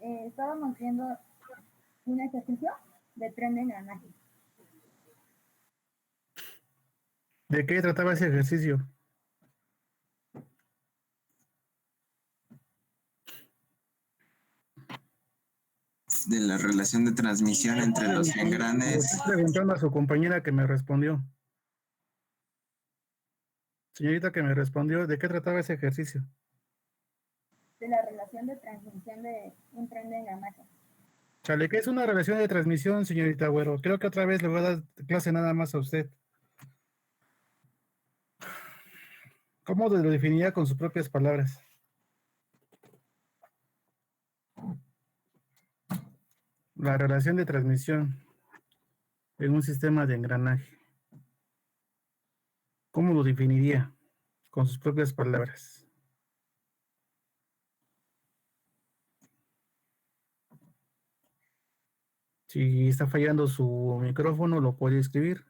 Estábamos viendo un ejercicio de tren de engranaje. ¿De qué trataba ese ejercicio? De la relación de transmisión entre los Le engranes. estoy preguntando a su compañera que me respondió. Señorita que me respondió, ¿de qué trataba ese ejercicio? De la relación de transmisión de un tren de engranaje. Chale, ¿qué es una relación de transmisión, señorita Güero? Creo que otra vez le voy a dar clase nada más a usted. ¿Cómo lo definiría con sus propias palabras? La relación de transmisión en un sistema de engranaje. ¿Cómo lo definiría con sus propias palabras? Si está fallando su micrófono, lo puede escribir.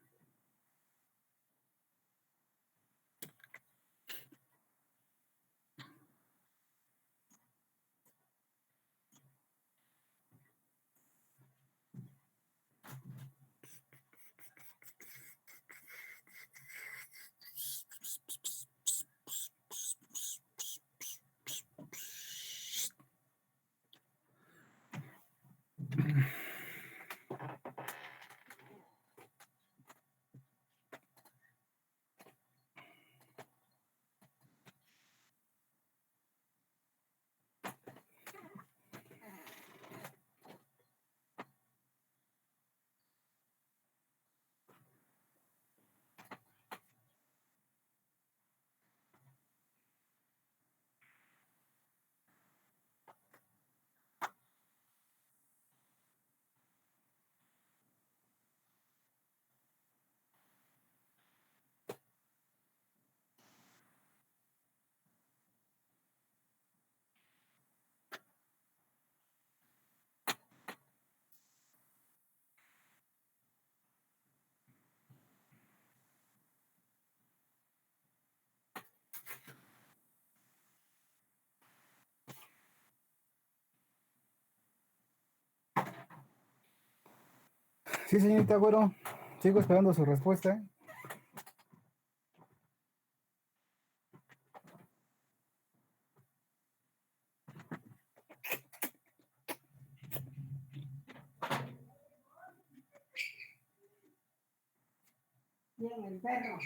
Sí, señorita Güero, sigo esperando su respuesta. Bien, el perro.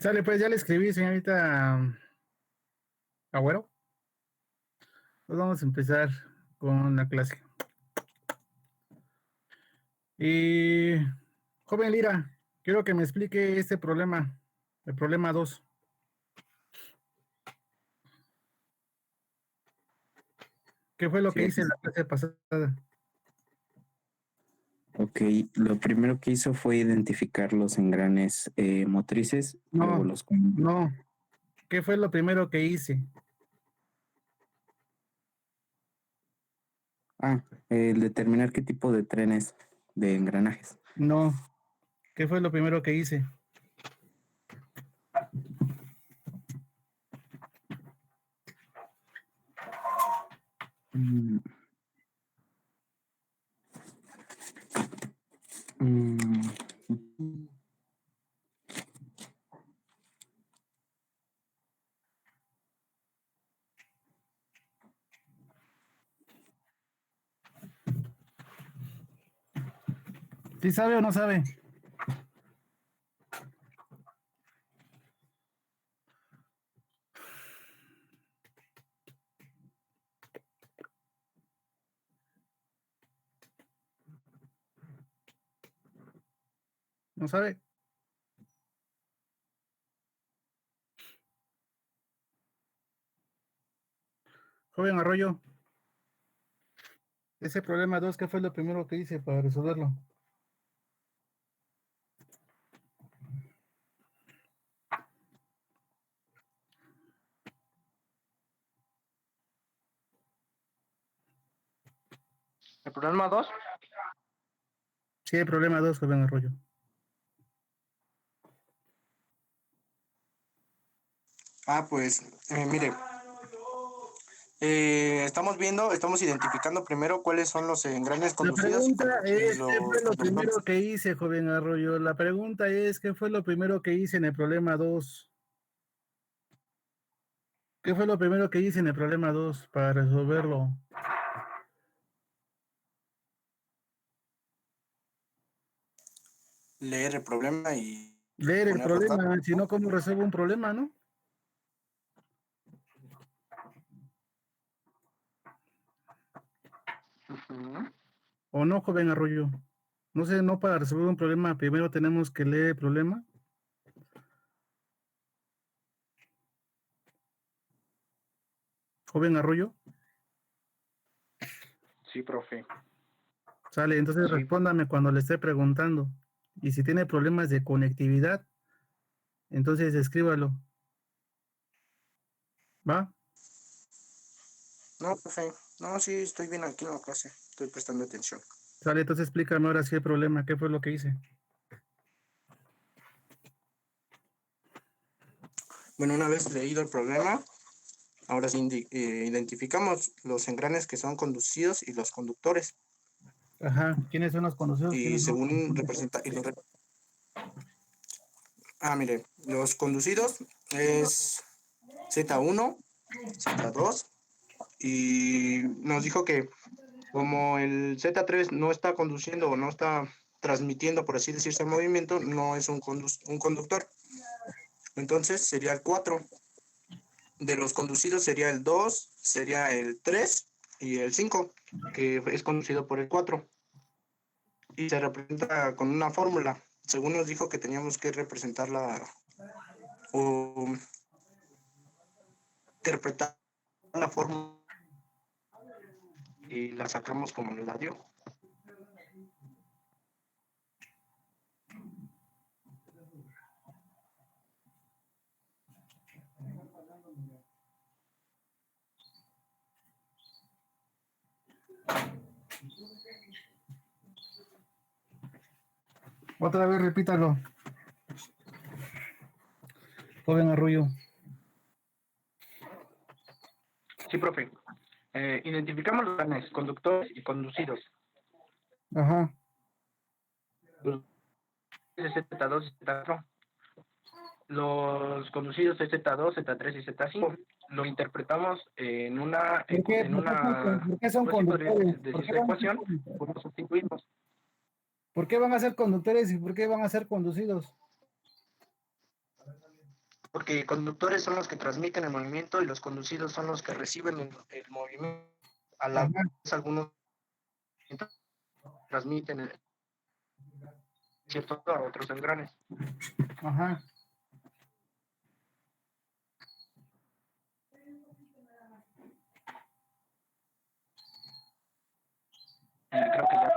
Sale, pues ya le escribí, señorita Agüero. Pues vamos a empezar con la clase. Y, joven Lira, quiero que me explique este problema, el problema 2. ¿Qué fue lo que hice en la clase pasada? Ok, lo primero que hizo fue identificar los engranes motrices. No, luego no. ¿Qué fue lo primero que hice? el determinar qué tipo de trenes de engranajes. No. ¿Qué fue lo primero que hice? Mm. Mm. ¿Sí sabe o no sabe? ¿No sabe? Joven Arroyo, ese problema 2, ¿qué fue lo primero que hice para resolverlo? ¿El problema 2? Sí, el problema 2, joven Arroyo. Pues, mire, estamos identificando primero cuáles son los engranes La conducidos pregunta es, ¿qué fue lo los primero que hice, joven Arroyo? La pregunta es, ¿qué fue lo primero que hice en el problema 2? ¿Qué fue lo primero que hice en el problema 2 para resolverlo? leer el problema y Leer el poner los datos. problema, si no, ¿cómo resuelvo un problema, no? Ujú. ¿O no, joven Arroyo? No sé, no, para resolver un problema, primero tenemos que leer el problema. Joven Arroyo, Sí, profe. sale, entonces Sí. respóndame cuando le esté preguntando. Y si tiene problemas de conectividad, entonces escríbalo. ¿Va? No, profe. No, sí, estoy bien aquí en la clase. Estoy prestando atención. Sale, entonces explícame ahora sí el problema, ¿qué fue lo que hice? Bueno, una vez leído el problema, ahora sí identificamos los engranes que son conducidos y los conductores. Ajá, ¿quiénes son los conocidos? Y ¿Quiénes son los según conductores? representa... mire, los conducidos es Z1, Z2, y nos dijo que como el Z3 no está conduciendo o no está transmitiendo, por así decirse, el movimiento, no es un conductor. Entonces sería el 4. De los conducidos sería el 2, sería el 3 y el 5, que es conducido por el 4. Y se representa con una fórmula. Según nos dijo que teníamos que representarla o interpretar la fórmula y la sacamos como nos la dio. Otra vez repítalo. Joven Arroyo. Sí, profe. Identificamos los engranes conductores y conducidos. Ajá. Z2 y Z4. Los conducidos es Z2, Z3 y Z5. Lo interpretamos en una ¿Por qué son pues sí, podría conductores? decirse ecuación, pues lo sustituimos. ¿Por qué van a ser conductores y por qué van a ser conducidos? porque conductores son los que transmiten el movimiento y los conducidos son los que reciben el movimiento. A la Ajá. vez algunos transmiten cierto a otros engranes. Ajá. Creo que ya.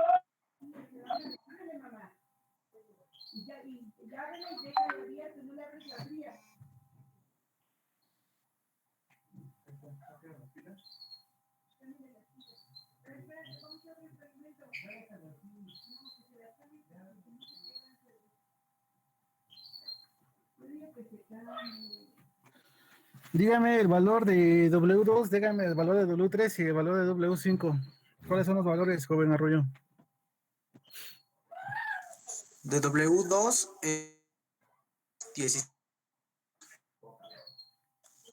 Dígame el valor de W2, dígame el valor de W3 y el valor de W5. ¿Cuáles son los valores, joven Arroyo? De W2 16.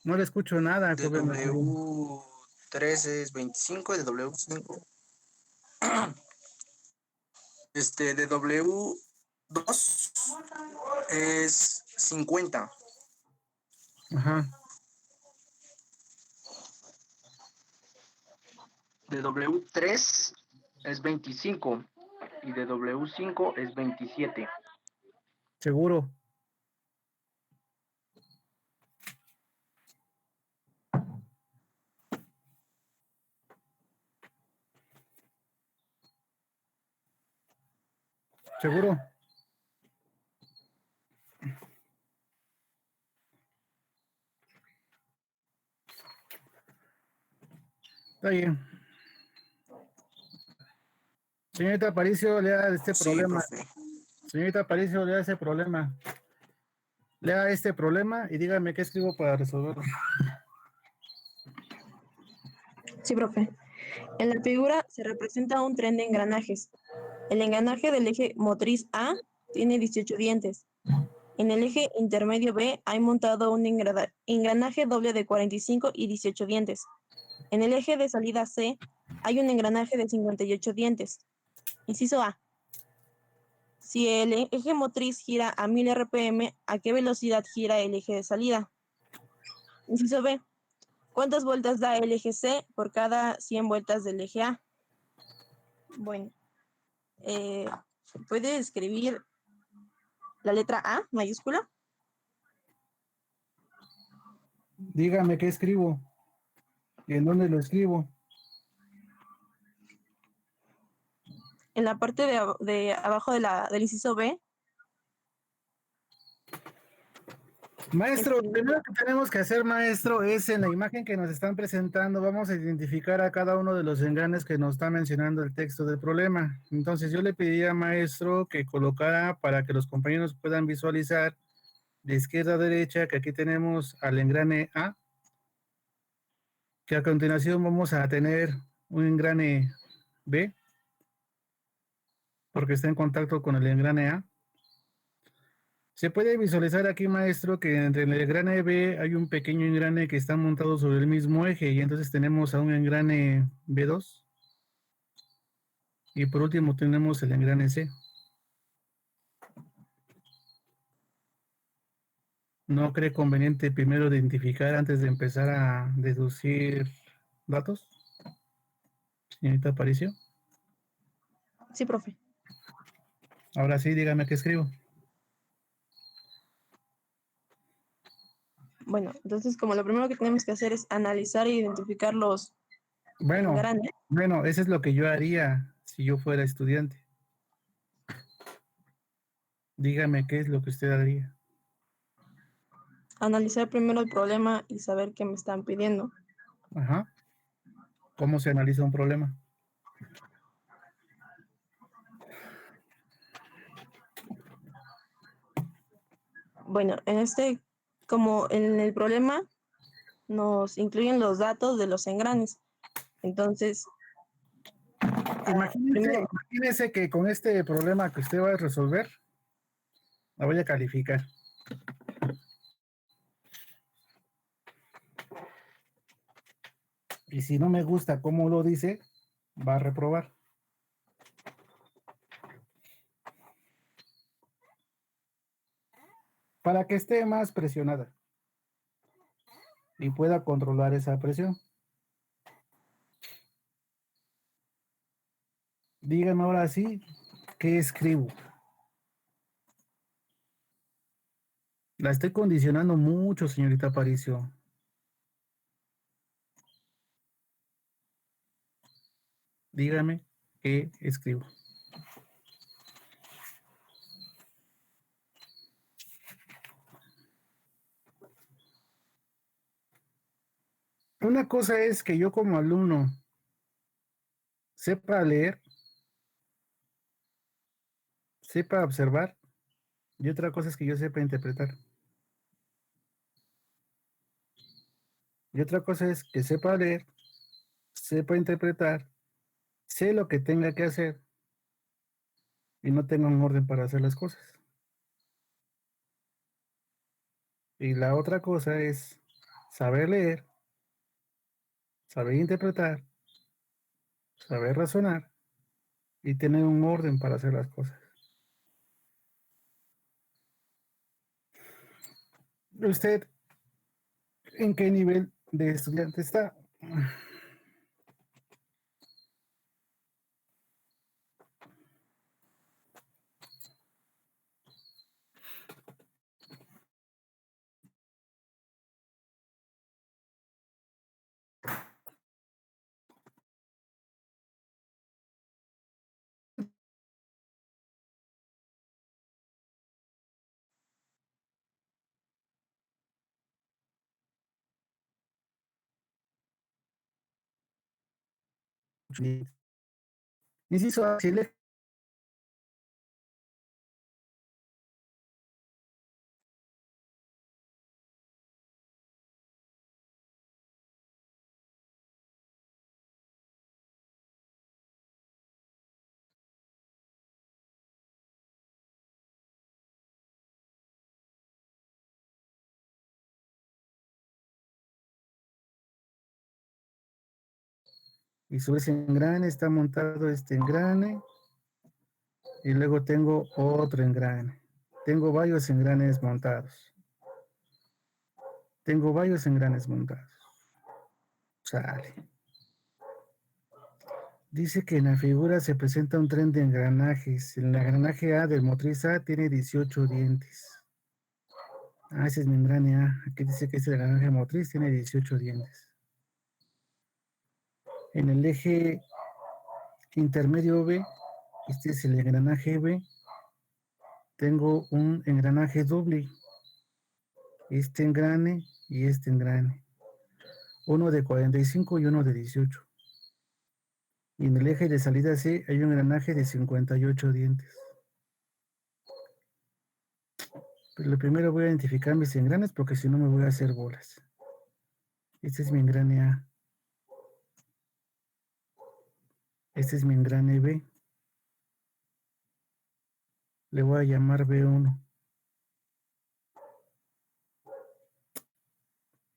No le escucho nada, De joven Arroyo. W3 es 25 y de W5. De W2 es 50. Ajá. De W3 es 25 y de W5 es 27. Seguro. Seguro. Está bien. Señorita Aparicio, lea este Sí, problema. profe. Señorita Aparicio, lea este problema. Lea este problema y dígame qué escribo para resolverlo. Sí, profe. En la figura se representa un tren de engranajes. El engranaje del eje motriz A tiene 18 dientes. En el eje intermedio B hay montado un engranaje doble de 45 y 18 dientes. En el eje de salida C hay un engranaje de 58 dientes. Inciso A. Si el eje motriz gira a 1000 RPM, ¿a qué velocidad gira el eje de salida? Inciso B. ¿Cuántas vueltas da el eje C por cada 100 vueltas del eje A? Bueno, ¿puede escribir la letra A mayúscula? Dígame qué escribo y en dónde lo escribo. En la parte de abajo del inciso B. Maestro, lo primero que tenemos que hacer, maestro, es en la imagen que nos están presentando, vamos a identificar a cada uno de los engranes que nos está mencionando el texto del problema. Entonces yo le pediría, maestro, que colocara para que los compañeros puedan visualizar de izquierda a derecha que aquí tenemos al engrane A, que a continuación vamos a tener un engrane B, porque está en contacto con el engrane A. Se puede visualizar aquí, maestro, que entre el engrane B hay un pequeño engrane que está montado sobre el mismo eje y entonces tenemos a un engrane B2 y por último tenemos el engrane C. ¿No cree conveniente primero identificar antes de empezar a deducir datos? Señorita Aparicio. Sí, profe. Ahora sí, dígame qué escribo. Bueno, entonces como lo primero que tenemos que hacer es analizar e identificar los Bueno, engranes. bueno, eso es lo que yo haría si yo fuera estudiante. Dígame qué es lo que usted haría. Analizar primero el problema y saber qué me están pidiendo. Ajá. ¿Cómo se analiza un problema? Bueno, como en el problema nos incluyen los datos de los engranes. Entonces, primero, Imagínese que con este problema que usted va a resolver, la voy a calificar. Y si no me gusta cómo lo dice, va a reprobar. Para que esté más presionada. y pueda controlar esa presión. Díganme ahora sí, ¿qué escribo? La estoy condicionando mucho, señorita Aparicio. Dígame, ¿qué escribo? Una cosa es que yo como alumno sepa leer, sepa observar, y otra cosa es que yo sepa interpretar. Y otra cosa es que sepa leer, sepa interpretar, sé lo que tenga que hacer y no tenga un orden para hacer las cosas. Y la otra cosa es saber leer, saber interpretar, saber razonar y tener un orden para hacer las cosas. ¿Usted en qué nivel de estudiante está? Inciso A, si el eje y sobre ese engrane está montado este engrane y luego tengo otro engrane. Tengo varios engranes montados. Tengo varios engranes montados. Sale. Dice que en la figura se presenta un tren de engranajes. El engranaje A del motriz A tiene 18 dientes. Ah, ese es mi engrane A. Aquí dice que este engranaje motriz tiene 18 dientes. En el eje intermedio B, este es el engranaje B, tengo un engranaje doble. Este engrane y este engrane. Uno de 45 y uno de 18. Y en el eje de salida C hay un engranaje de 58 dientes. Pero primero voy a identificar mis engranes porque si no me voy a hacer bolas. Este es mi engrane A. Este es mi engrane B. Le voy a llamar B1.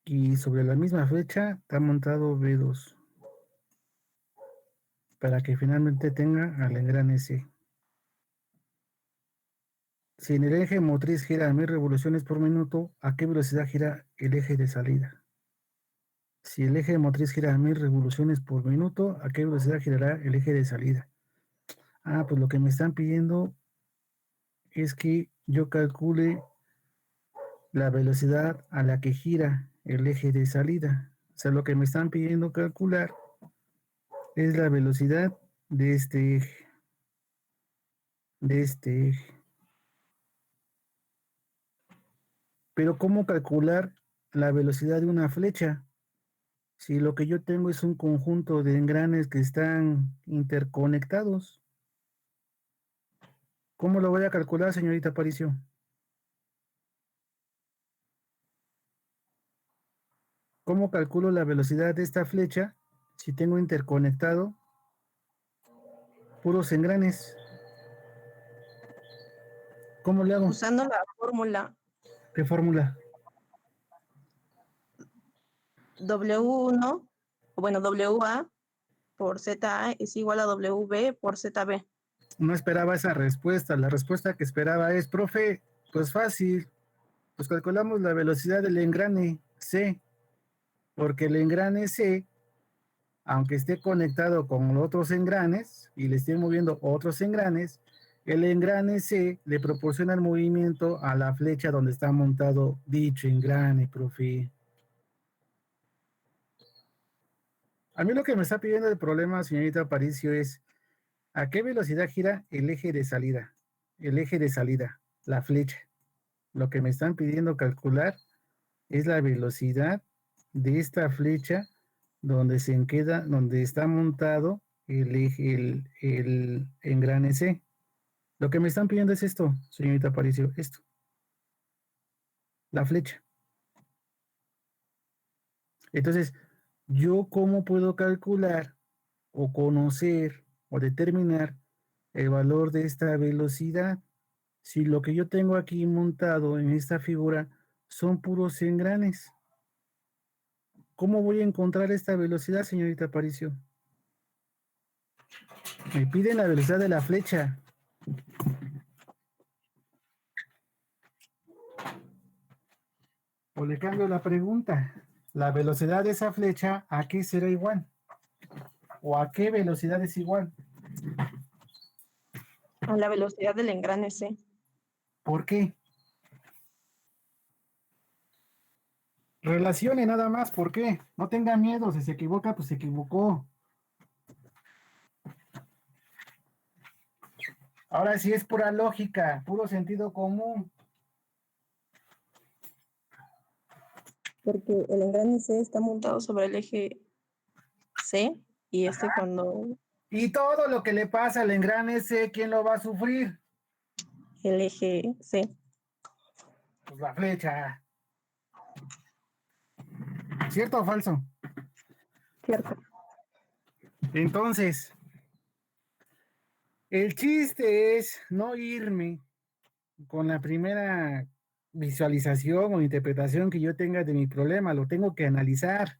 Y sobre la misma flecha está montado B2. Para que finalmente tenga al engrane C. Si en el eje motriz gira a 1000 revoluciones por minuto, ¿a qué velocidad gira el eje de salida? Si el eje motriz gira a 1000 revoluciones por minuto, ¿a qué velocidad girará el eje de salida? Ah, pues lo que me están pidiendo es que yo calcule la velocidad a la que gira el eje de salida. O sea, lo que me están pidiendo calcular es la velocidad de este eje. De este eje. Pero ¿cómo calcular la velocidad de una flecha? Si lo que yo tengo es un conjunto de engranes que están interconectados. ¿Cómo lo voy a calcular, señorita Aparicio? ¿Cómo calculo la velocidad de esta flecha si tengo interconectado puros engranes? ¿Cómo le hago? Usando la fórmula ¿Qué fórmula? W1, o bueno, WA por ZA es igual a WB por ZB. No esperaba esa respuesta. La respuesta que esperaba es, profe, pues fácil. Pues calculamos la velocidad del engrane C. porque el engrane C, aunque esté conectado con otros engranes y le esté moviendo otros engranes, el engrane C le proporciona el movimiento a la flecha donde está montado dicho engrane, profe. A mí lo que me está pidiendo el problema, señorita Aparicio, es ¿a qué velocidad gira el eje de salida? El eje de salida, la flecha. Lo que me están pidiendo calcular es la velocidad de esta flecha donde donde está montado el eje, el engrane C. Lo que me están pidiendo es esto, señorita Aparicio, esto. La flecha. Entonces, ¿yo cómo puedo calcular o conocer o determinar el valor de esta velocidad? Si lo que yo tengo aquí montado en esta figura son puros engranes. ¿Cómo voy a encontrar esta velocidad, señorita Aparicio? Me piden la velocidad de la flecha. O le cambio la pregunta. La velocidad de esa flecha, ¿a qué será igual? ¿O a qué velocidad es igual? A la velocidad del engrane C. ¿Por qué? Relacione nada más, ¿por qué? No tenga miedo, si se equivoca, pues se equivocó. Ahora sí es pura lógica, puro sentido común. Porque el engrane C está montado sobre el eje C y cuando Y todo lo que le pasa al engrane C, ¿quién lo va a sufrir? el eje C. Pues la flecha. ¿Cierto o falso? Cierto. Entonces, el chiste es no irme con la primera visualización o interpretación que yo tenga de mi problema, lo tengo que analizar.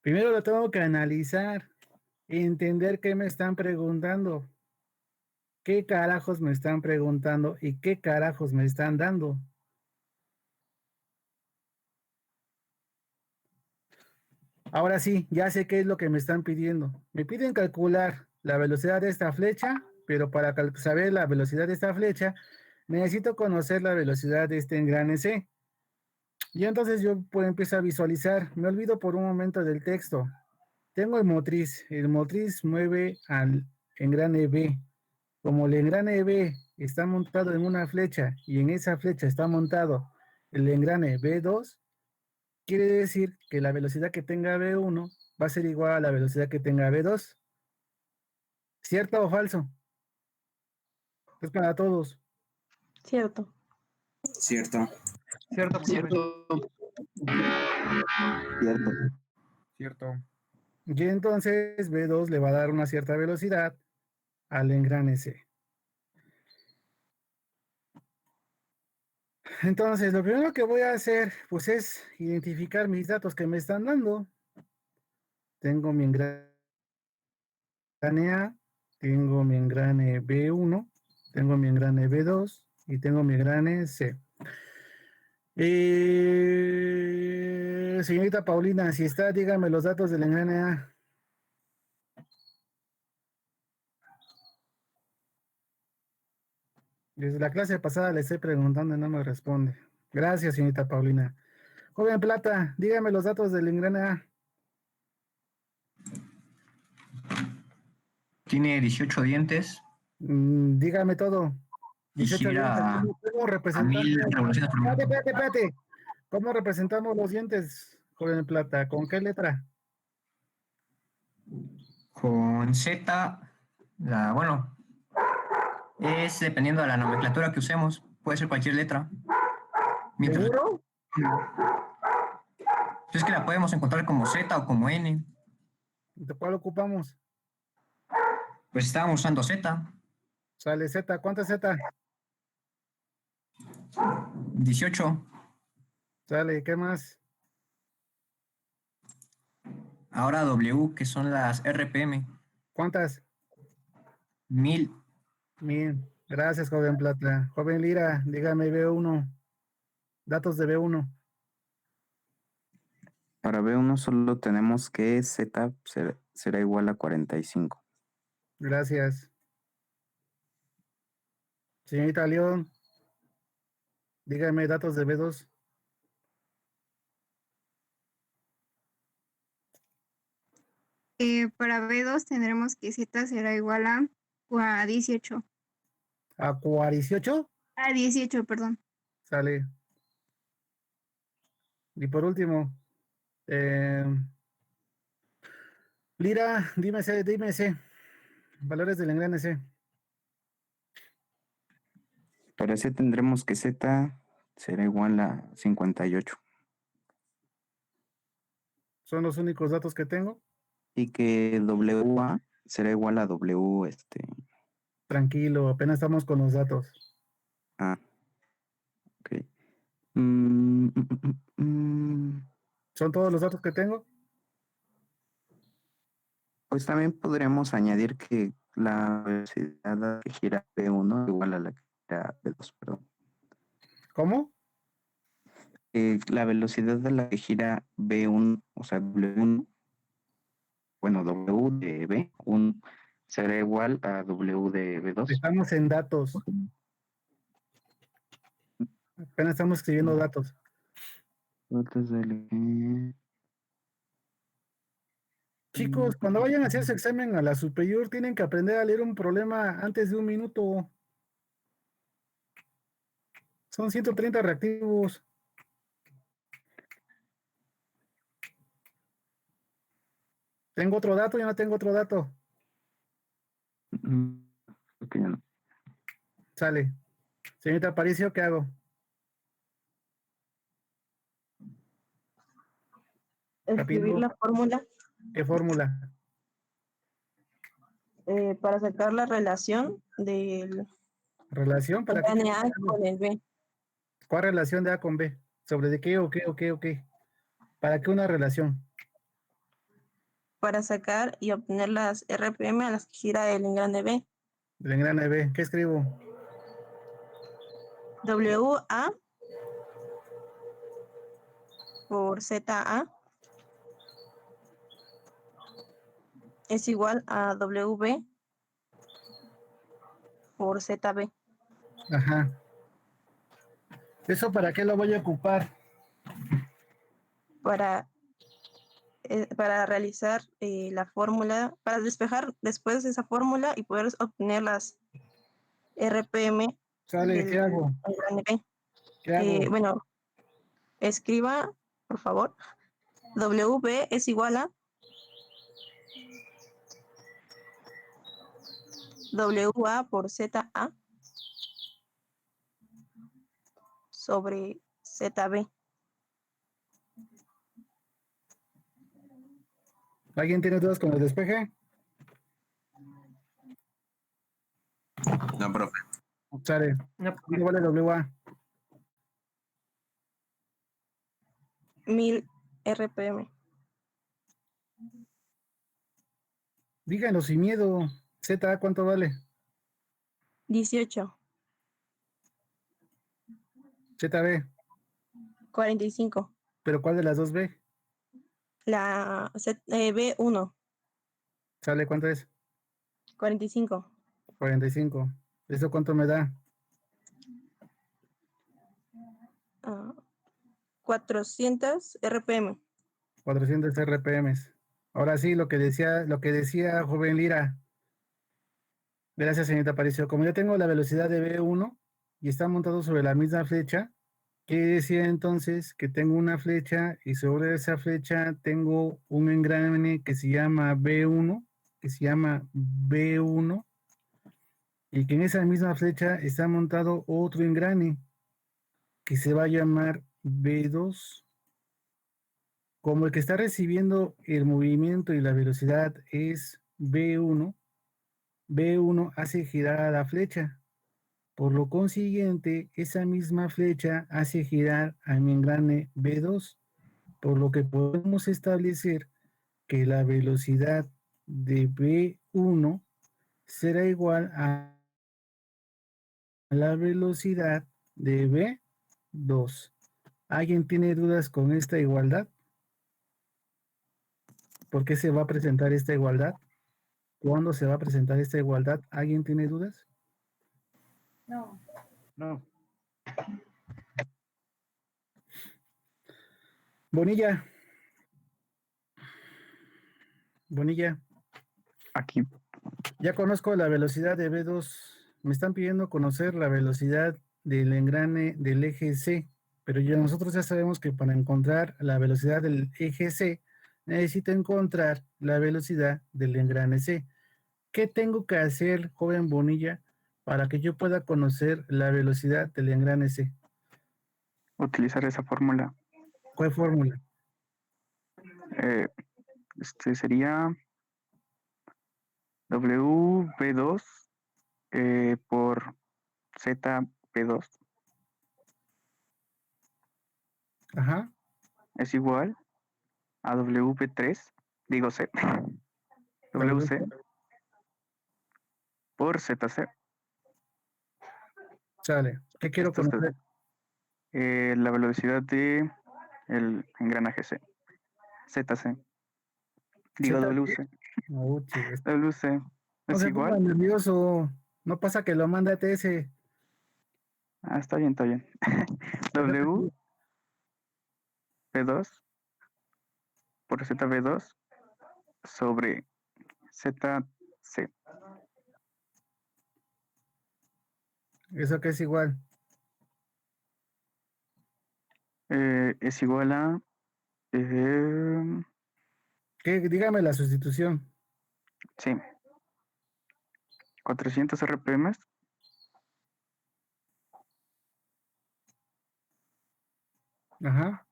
Primero lo tengo que analizar, entender qué me están preguntando, qué carajos me están preguntando y qué carajos me están dando. Ahora sí, ya sé qué es lo que me están pidiendo. Me piden calcular la velocidad de esta flecha, pero para saber la velocidad de esta flecha, necesito conocer la velocidad de este engrane C. Y entonces yo puedo empezar a visualizar. Me olvido por un momento del texto. Tengo el motriz. El motriz mueve al engrane B. Como el engrane B está montado en una flecha y en esa flecha está montado el engrane B2, quiere decir que la velocidad que tenga B1 va a ser igual a la velocidad que tenga B2. ¿Cierto o falso? Es para todos. Cierto. Cierto. Cierto, profe. Cierto. Cierto. Y entonces B2 le va a dar una cierta velocidad al engrane C. Entonces, lo primero que voy a hacer, pues, es identificar mis datos que me están dando. Tengo mi engrane A, tengo mi engrane B1, tengo mi engrane B2 y tengo mi engrane C. Señorita Paulina, si está, dígame los datos del engrane A. Desde la clase pasada le estoy preguntando y no me responde. Gracias, señorita Paulina. Joven Plata, dígame los datos del engrane A. Tiene 18 dientes Dígame todo. y 18 gira dientes. ¿Cómo a representamos? 1000 revoluciones por minuto. Espérate. ¿Cómo representamos los dientes, joven Plata? ¿Con qué letra? Con Z, bueno, es dependiendo de la nomenclatura que usemos, puede ser cualquier letra. Mientras, ¿Seguro? es que la podemos encontrar como Z o como N. ¿De cuál ocupamos? Pues estábamos usando Z, Sale Z. ¿Cuánto Z? 18. Sale, ¿qué más? Ahora W, que son las RPM, ¿Cuántas? 1000. Bien. Gracias, joven Plata. Joven Lira, dígame B1. Datos de B1. Para B1 solo tenemos que Z será igual a 45. Gracias. Señorita León, dígame datos de B2. Para B2 tendremos que Z será igual a 18. ¿A 18? A 18, perdón. Sale. Y por último, Lira, dime C. Valores del engrane C. Para C tendremos que Z será igual a 58. Son los únicos datos que tengo. Y que WA será igual a W, Tranquilo, apenas estamos con los datos. Ok. ¿Son todos los datos que tengo? Pues también podríamos añadir que la velocidad a la que gira B1 es igual a la que gira B2, perdón. ¿Cómo? La velocidad a la que gira B1, o sea, W1, bueno, W de B1 será igual a W de B2. Estamos en datos. Apenas estamos escribiendo datos. Chicos, cuando vayan a hacer su examen a la superior, tienen que aprender a leer un problema antes de 1 minuto. Son 130 reactivos. ¿Tengo otro dato? Yo no tengo otro dato. Ok, ya no. Sale. Señorita Aparicio, ¿qué hago? Escribir la fórmula ¿Qué fórmula? para sacar la relación del ¿Relación? ¿Para qué? engrane A con el B. ¿Cuál relación de A con B? ¿Sobre de qué o qué? ¿Para qué una relación? Para sacar y obtener las RPM a las que gira el engrane B. Del engrane B. ¿Qué escribo? WA por ZA es igual a WB por ZB. Ajá. ¿Eso para qué lo voy a ocupar? Para realizar la fórmula, para despejar después esa fórmula y poder obtener las RPM. Sale, ¿qué hago? Engrane B. ¿Qué hago? Bueno, escriba, por favor. WB es igual a WA por ZA sobre ZB. ¿Alguien tiene dudas con el despeje? No, profe. Sale. ¿Cuánto vale WA? 1000 RPM. Díganlo sin miedo. ZA, ¿cuánto vale? 18. ZB. 45. ¿Pero cuál de las dos B? La B1. ¿Sale cuánto es? 45. 45. ¿Eso cuánto me da? 400 RPM. 400 RPMs. Ahora sí, lo que decía joven Lira. Gracias, señorita Aparicio. Como yo tengo la velocidad de B1 y está montado sobre la misma flecha, quiere decir entonces que tengo una flecha y sobre esa flecha tengo un engrane que se llama B1, y que en esa misma flecha está montado otro engrane que se va a llamar B2. Como el que está recibiendo el movimiento y la velocidad es B1 hace girar a la flecha. Por lo consiguiente, esa misma flecha hace girar a mi engrane B2, por lo que podemos establecer que la velocidad de B1 será igual a la velocidad de B2. ¿Alguien tiene dudas con esta igualdad? ¿Por qué se va a presentar esta igualdad? ¿Cuándo se va a presentar esta igualdad? ¿Alguien tiene dudas? No. No. Bonilla. Bonilla. Aquí, Ya conozco la velocidad de B2. Me están pidiendo conocer la velocidad del engrane del eje C, pero ya nosotros ya sabemos que para encontrar la velocidad del eje C, necesito encontrar la velocidad del engrane C. ¿Qué tengo que hacer, joven Bonilla, para que yo pueda conocer la velocidad del engrane C? utilizar esa fórmula. ¿Cuál fórmula? Sería WB2 por ZB2 Ajá. es igual a WB3, digo C, WC por ZC. Sale. ¿Qué quiero Esto es conocer? la velocidad de el engranaje C. ZC. Digo ZC. WC. Uchi, WC no es se ponga igual. nervioso. No pasa que lo manda a TS. Ah, está bien, está bien. WB2 por ZB2 sobre ZC. ¿Eso qué es igual? Es igual a Dígame la sustitución. sí, 400 RPM Ajá.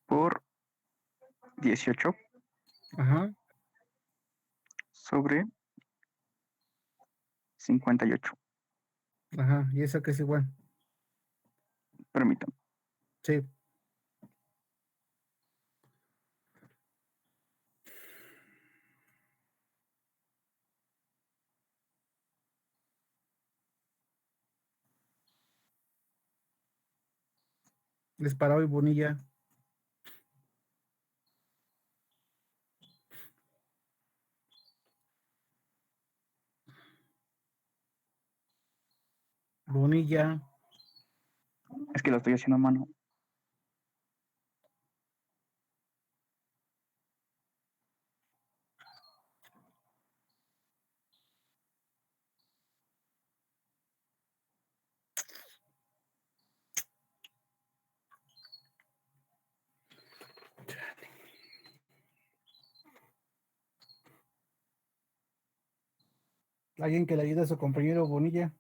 por 18 Ajá. sobre 58. Ajá. ¿Y eso qué es igual? Permítanme. Sí. Les para hoy, Bonilla. Bonilla. Es que lo estoy haciendo a mano. ¿Alguien que le ayude a su compañero Bonilla?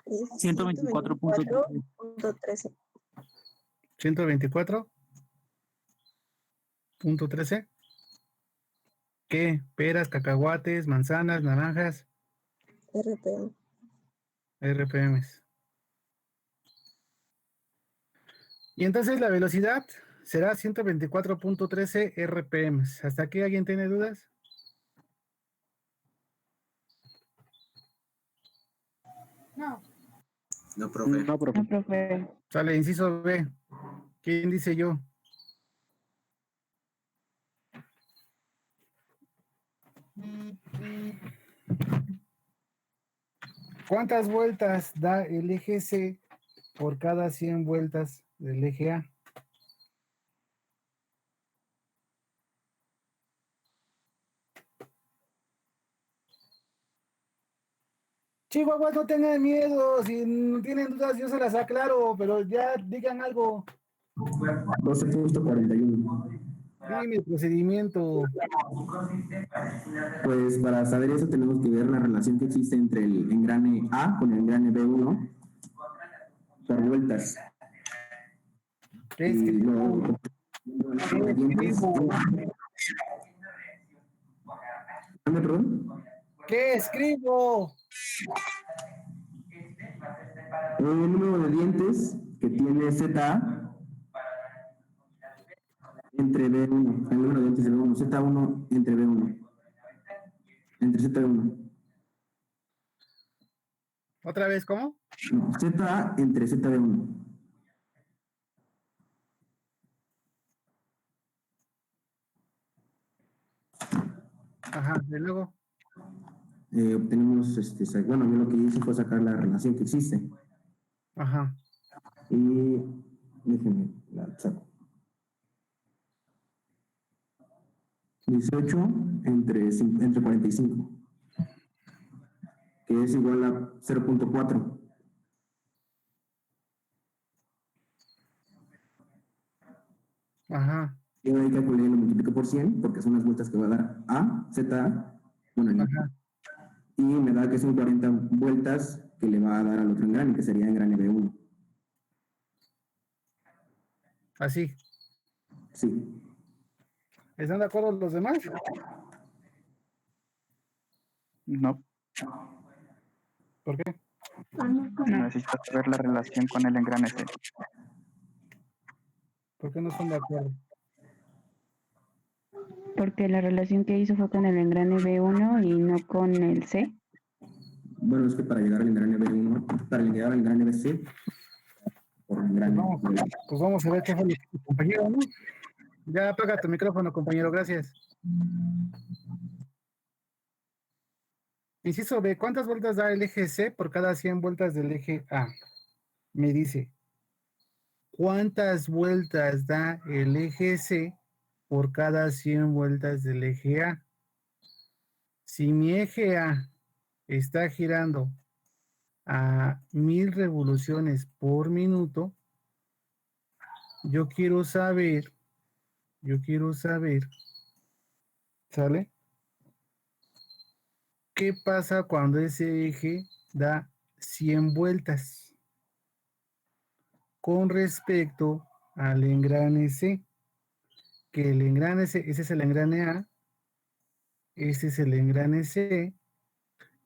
Es 124.13. 124.13. 124.13. ¿Qué? Peras, cacahuates, manzanas, naranjas, RPM. RPMs. Y entonces la velocidad será 124.13 RPMs. ¿Hasta aquí alguien tiene dudas? No. No, profe. No, profe. Sale, inciso B. ¿Quién dice yo? ¿Cuántas vueltas da el eje C por cada 100 vueltas del eje A? Chihuahuas, no tengan miedo. Si tienen dudas, yo se las aclaro, pero ya digan algo. 12.41. Dime el procedimiento. Pues para saber eso tenemos que ver la relación que existe entre el engrane A con el engrane B1 por vueltas. ¿Qué escribo? ¿Perdón? ¿Qué escribo? El número de dientes que tiene ZA entre B1, el número de dientes de B1, Z1 entre B1, entre Z1. ¿Otra vez cómo? No, ZA entre ZB1. Ajá, y luego. Obtenemos, bueno, yo lo que hice fue sacar la relación que existe. Ajá. Y déjenme, la saco. 18 entre 45, que es igual a 0.4. Ajá. Y ahí calculé y lo multiplico por 100, porque son las vueltas que va a dar A, Z, bueno, Ajá. y me da que son 40 vueltas que le va a dar al otro engrane, que sería engrane B1. Así. Sí. ¿Están de acuerdo los demás? No, ¿Por qué? necesito saber la relación con el engrane C. ¿Por qué no están de acuerdo? Porque la relación que hizo fue con el engrane B1 y no con el C. Bueno, es que para llegar al engrane B1, para llegar al engrane BC, por engrane. Pues vamos a ver qué fue lo que tu compañero, ¿no? Ya apaga tu micrófono, compañero, gracias. Inciso B, ¿cuántas vueltas da el eje C por cada 100 vueltas del eje A? Me dice, ¿cuántas vueltas da el eje C por cada 100 vueltas del eje A? Si mi eje A está girando a 1000 revoluciones por minuto, yo quiero saber, ¿sale? ¿Qué pasa cuando ese eje da 100 vueltas con respecto al engrane C? Que el engrane C, ese es el engrane A, este es el engrane C,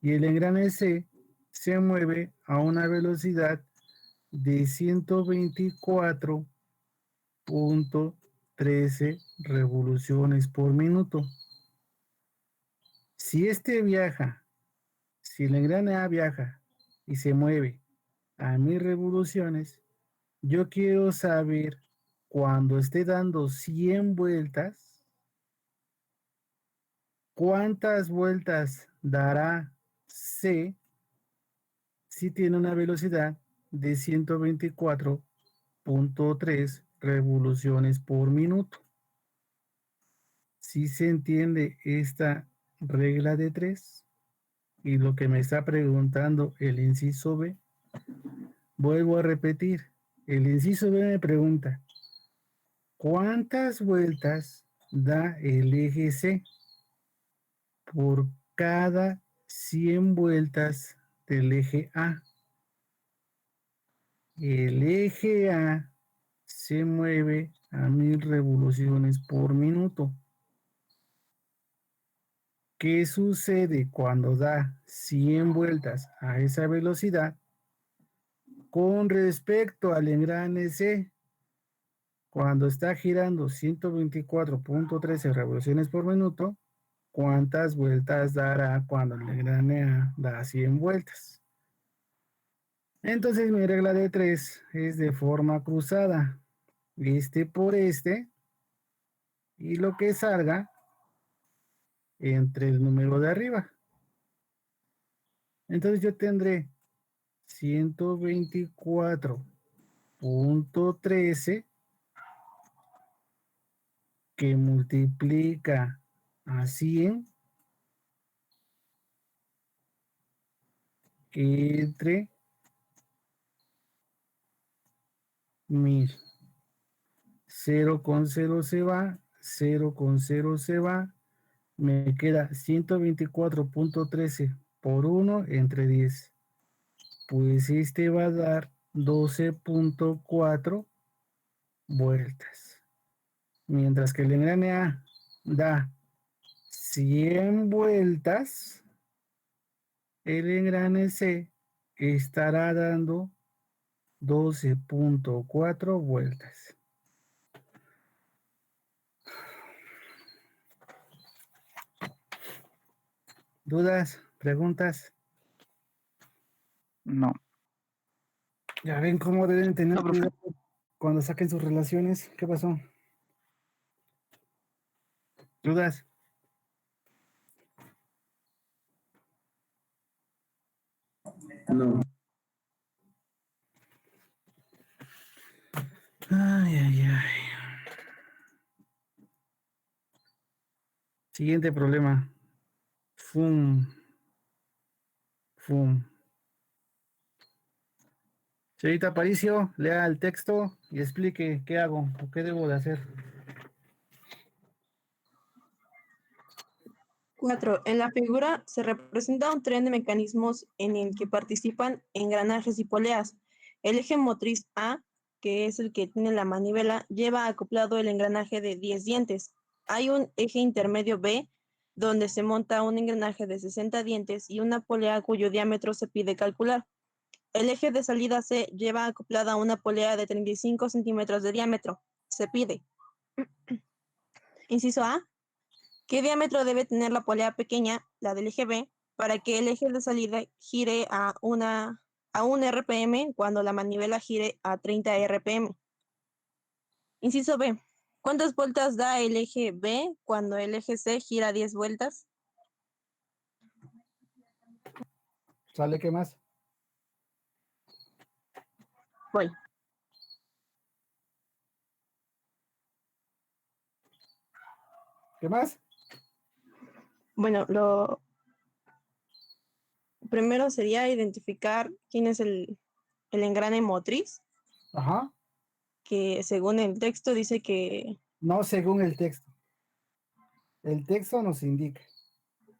y el engrane C se mueve a una velocidad de 124.13 revoluciones por minuto. Si el engrane A viaja y se mueve a 1000 revoluciones, yo quiero saber cuando esté dando 100 vueltas, ¿cuántas vueltas dará C si tiene una velocidad de 124.3 revoluciones por minuto? ¿Sí se entiende esta regla de 3? Y lo que me está preguntando el inciso B, vuelvo a repetir, el inciso B me pregunta, ¿cuántas vueltas da el eje C por cada 100 vueltas del eje A? El eje A se mueve a 1000 revoluciones por minuto. ¿Qué sucede cuando da 100 vueltas a esa velocidad con respecto al engrane C? Cuando está girando 124.13 revoluciones por minuto, ¿cuántas vueltas dará cuando el engrane A da 100 vueltas? Entonces mi regla de 3 es de forma cruzada. Este por este, y lo que salga entre el número de arriba. Entonces yo tendré 124.13 que multiplica a 100 entre 1000. 0 con 0 se va, 0 con 0 se va, me queda 124.13 por 1 entre 10. Pues este va a dar 12.4 vueltas. Mientras que el engrane A da 100 vueltas, el engrane C estará dando 12.4 vueltas. ¿Dudas? ¿Preguntas? No. Ya ven cómo deben tener cuidado cuando saquen sus relaciones. ¿Qué pasó? ¿Dudas? No. Ay, ay, ay. Siguiente problema. Fum. Fum. Señorita Aparicio, lea el texto y explique qué hago o qué debo de hacer. 4. En la figura se representa un tren de mecanismos en el que participan engranajes y poleas. El eje motriz A, que es el que tiene la manivela, lleva acoplado el engranaje de 10 dientes. Hay un eje intermedio B, donde se monta un engranaje de 60 dientes y una polea cuyo diámetro se pide calcular. El eje de salida C lleva acoplada una polea de 35 centímetros de diámetro. Se pide. Inciso A. ¿Qué diámetro debe tener la polea pequeña, la del eje B, para que el eje de salida gire a 1 RPM cuando la manivela gire a 30 RPM? Inciso B. ¿Cuántas vueltas da el eje B cuando el eje C gira 10 vueltas? ¿Sale qué más? Voy. ¿Qué más? Bueno, lo primero sería identificar quién es el engrane motriz, Ajá. que según el texto dice que... No según el texto. El texto nos indica.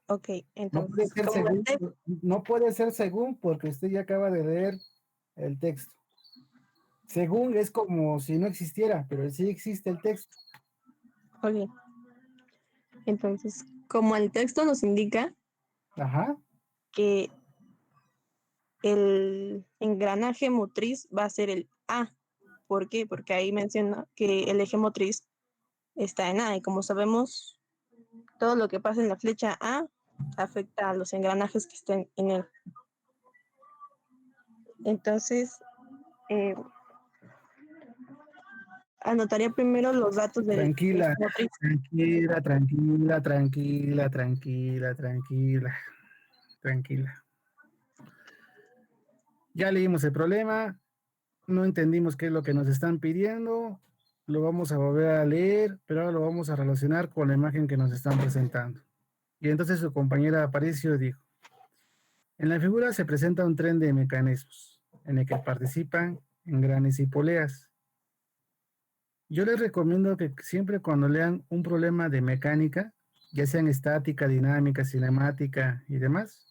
Ok, No puede entonces, ser como el según, texto... no puede ser según porque usted ya acaba de leer el texto. Según es como si no existiera, pero sí existe el texto. Ok. Entonces, como el texto nos indica Ajá. que el engranaje motriz va a ser el A. ¿Por qué? Porque ahí menciona que el eje motriz está en A y como sabemos, todo lo que pasa en la flecha A afecta a los engranajes que estén en él. Entonces, anotaría primero los datos del Tranquila, eje motriz. tranquila, tranquila, tranquila, tranquila, tranquila, tranquila. Ya leímos el problema, no entendimos qué es lo que nos están pidiendo, lo vamos a volver a leer, pero ahora lo vamos a relacionar con la imagen que nos están presentando. Y entonces su compañera Aparicio dijo, en la figura se presenta un tren de mecanismos en el que participan engranes y poleas. Yo les recomiendo que siempre cuando lean un problema de mecánica, ya sean estática, dinámica, cinemática y demás,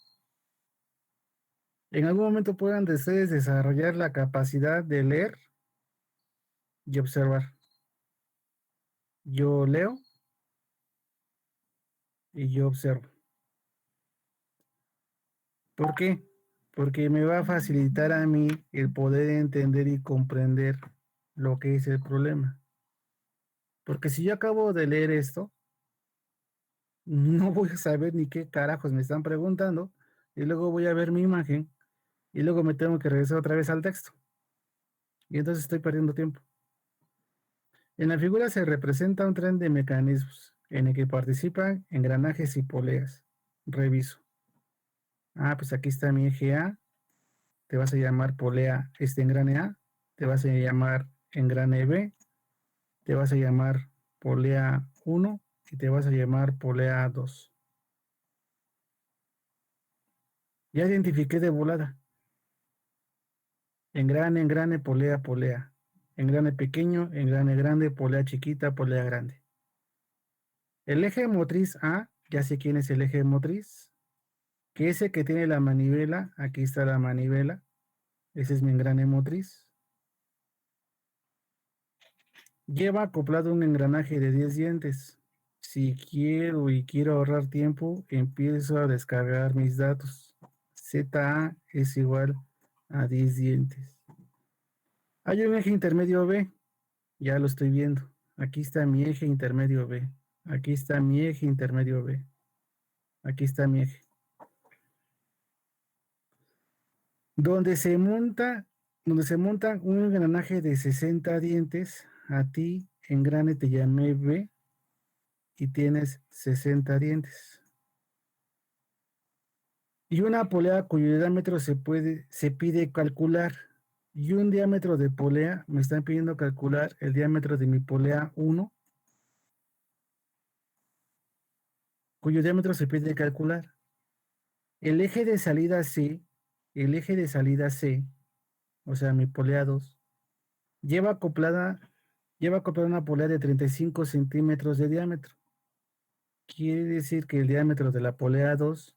en algún momento puedan ustedes desarrollar la capacidad de leer y observar. Yo leo y yo observo. ¿Por qué? Porque me va a facilitar a mí el poder entender y comprender lo que es el problema. Porque si yo acabo de leer esto, no voy a saber ni qué carajos me están preguntando y luego voy a ver mi imagen y luego me tengo que regresar otra vez al texto. Y entonces estoy perdiendo tiempo. En la figura se representa un tren de mecanismos en el que participan engranajes y poleas. Reviso. Ah, pues aquí está mi eje A. Te vas a llamar polea engrane A. Te vas a llamar engrane B. Te vas a llamar polea 1 y te vas a llamar polea 2. Ya identifiqué de volada. Engrane, polea, polea. Engrane pequeño, engrane grande, polea chiquita, polea grande. El eje motriz A, ya sé quién es el eje motriz, que ese que tiene la manivela, aquí está la manivela, ese es mi engrane motriz. Lleva acoplado un engranaje de 10 dientes. Si quiero ahorrar tiempo, empiezo a descargar mis datos. ZA es igual a 10 dientes. Hay un eje intermedio B, ya lo estoy viendo. Aquí está mi eje intermedio B. Aquí está mi eje intermedio B. Aquí está mi eje. Donde se monta un engranaje de 60 dientes, a ti, engrane, te llamé B y tienes 60 dientes. y una polea cuyo diámetro se pide calcular, y un diámetro de polea, me están pidiendo calcular el diámetro de mi polea 1, cuyo diámetro se pide calcular. El eje de salida C, o sea, mi polea 2, lleva acoplada una polea de 35 centímetros de diámetro. Quiere decir que el diámetro de la polea 2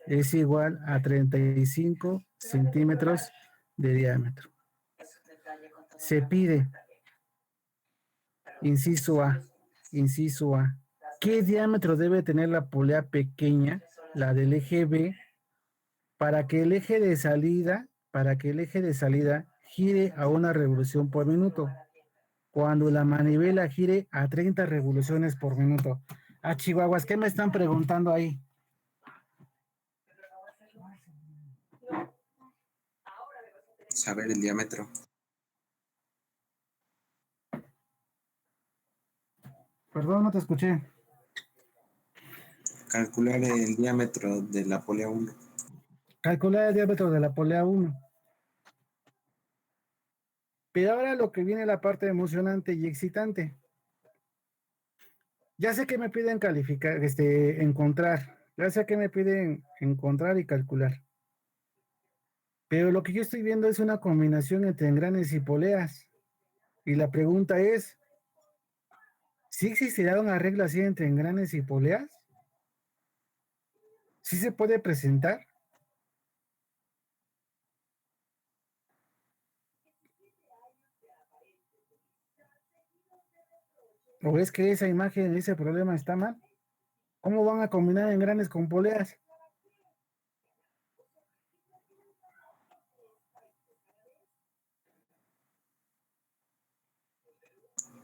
es igual a 35 centímetros de diámetro. Se pide, inciso A, ¿qué diámetro debe tener la polea pequeña, la del eje B, para que el eje de salida gire a una revolución por minuto, cuando la manivela gire a 30 revoluciones por minuto? Ah, chihuahuas, ¿qué me están preguntando ahí? Saber el diámetro. Perdón, no te escuché. Calcular el diámetro de la polea 1. Calcular el diámetro de la polea 1. Pero ahora lo que viene la parte emocionante y excitante. Ya sé que me piden calificar, encontrar. Ya sé que me piden encontrar y calcular. Pero lo que yo estoy viendo es una combinación entre engranes y poleas. Y la pregunta es, ¿sí existirá una regla así entre engranes y poleas? ¿Sí se puede presentar? ¿O es que esa imagen, ese problema está mal? ¿Cómo van a combinar engranes con poleas?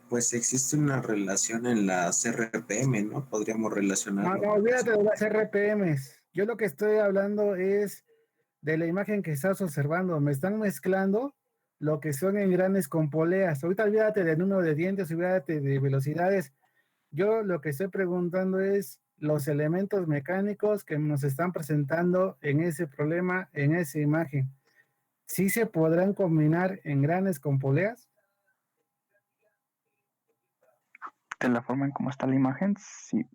Pues existe una relación en las RPM, ¿no? Podríamos relacionarlo. No, olvídate de las RPMs. Yo lo que estoy hablando es de la imagen que estás observando. Me están mezclando lo que son engranes con poleas. Ahorita olvídate del número de dientes, olvídate de velocidades. Yo lo que estoy preguntando es los elementos mecánicos que nos están presentando en ese problema, en esa imagen. ¿Sí se podrán combinar engranes con poleas? De la forma en cómo está la imagen, sí.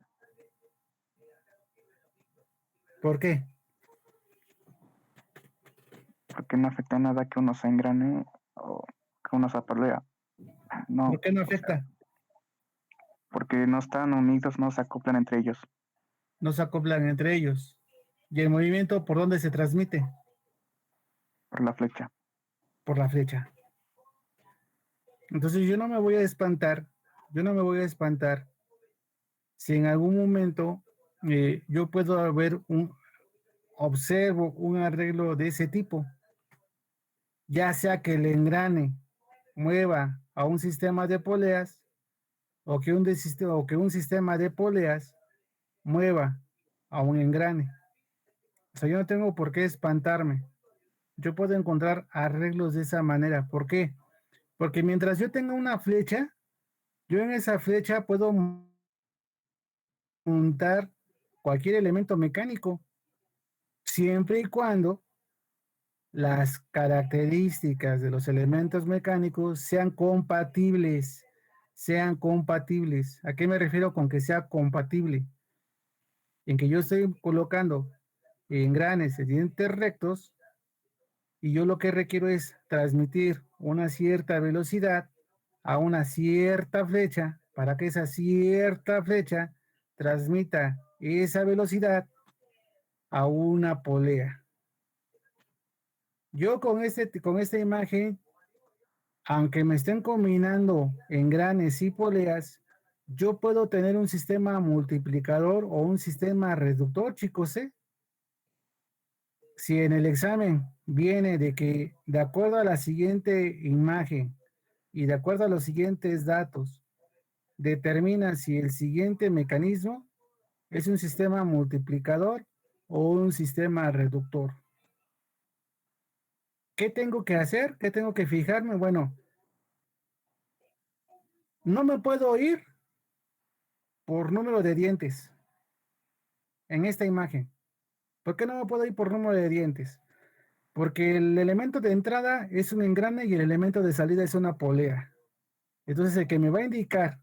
¿Por qué? Porque no afecta nada que uno se engrane o que uno se polea. No, ¿Por qué no afecta? porque no están unidos, no se acoplan entre ellos. No se acoplan entre ellos. ¿Y el movimiento por dónde se transmite? Por la flecha. Por la flecha. Entonces yo no me voy a espantar si en algún momento yo puedo observo un arreglo de ese tipo, ya sea que el engrane mueva a un sistema de poleas o que un sistema de poleas mueva a un engrane. O sea, yo no tengo por qué espantarme. Yo puedo encontrar arreglos de esa manera. ¿Por qué? Porque mientras yo tenga una flecha, yo en esa flecha puedo montar cualquier elemento mecánico, siempre y cuando las características de los elementos mecánicos sean compatibles. ¿A qué me refiero con que sea compatible? En que yo estoy colocando engranes de dientes rectos y yo lo que requiero es transmitir una cierta velocidad a una cierta flecha para que esa cierta flecha transmita esa velocidad a una polea. Yo con esta imagen, aunque me estén combinando engranes y poleas, yo puedo tener un sistema multiplicador o un sistema reductor, chicos, ¿eh? Si en el examen viene de que, de acuerdo a la siguiente imagen y de acuerdo a los siguientes datos, determina si el siguiente mecanismo es un sistema multiplicador o un sistema reductor. ¿Qué tengo que hacer? ¿Qué tengo que fijarme? Bueno, no me puedo ir por número de dientes en esta imagen. ¿Por qué no me puedo ir por número de dientes? Porque el elemento de entrada es un engrane y el elemento de salida es una polea. Entonces, el que me va a indicar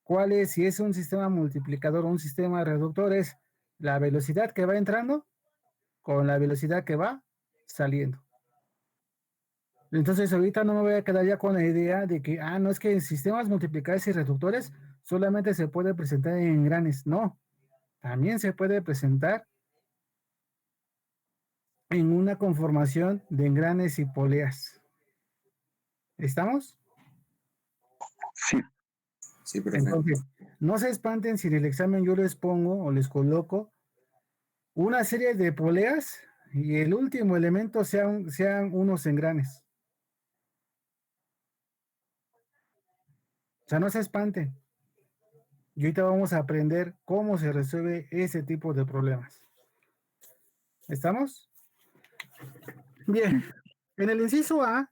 cuál es, si es un sistema multiplicador o un sistema reductor, es la velocidad que va entrando con la velocidad que va saliendo. Entonces, ahorita no me voy a quedar ya con la idea de que, no es que en sistemas multiplicadores y reductores solamente se puede presentar en engranes. No, también se puede presentar en una conformación de engranes y poleas. ¿Estamos? Sí. Sí, profe. Entonces, no se espanten si en el examen yo les pongo o les coloco una serie de poleas y el último elemento sean unos engranes. O sea, no se espanten. Y ahorita vamos a aprender cómo se resuelve ese tipo de problemas. ¿Estamos? Bien. En el inciso A,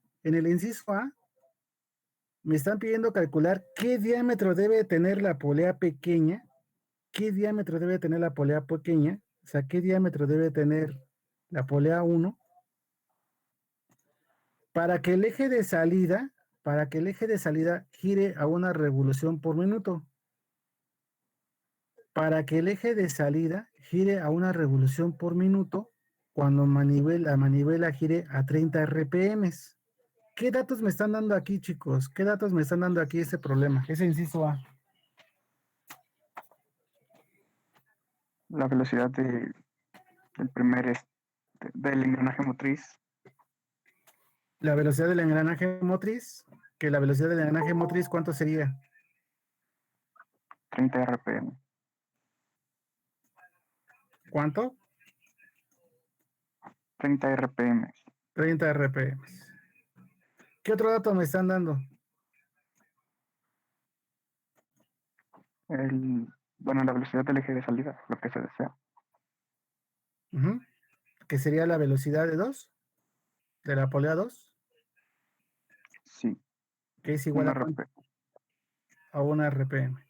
me están pidiendo calcular qué diámetro debe tener la polea pequeña. ¿Qué diámetro debe tener la polea pequeña? O sea, ¿qué diámetro debe tener la polea 1? Para que el eje de salida gire a una revolución por minuto. Para que el eje de salida gire a una revolución por minuto cuando la manivela gire a 30 RPM. ¿Qué datos me están dando aquí, chicos? ¿Qué datos me están dando aquí ese problema? Ese inciso A. La velocidad del engranaje motriz. La velocidad del engranaje motriz. Que la velocidad del engranaje motriz, ¿cuánto sería? 30 RPM. ¿Cuánto? 30 RPM. 30 RPM. ¿Qué otro dato me están dando? La velocidad del eje de salida, lo que se desea. ¿Que sería la velocidad de 2? ¿De la polea 2? Sí. Que es igual a 1 RPM.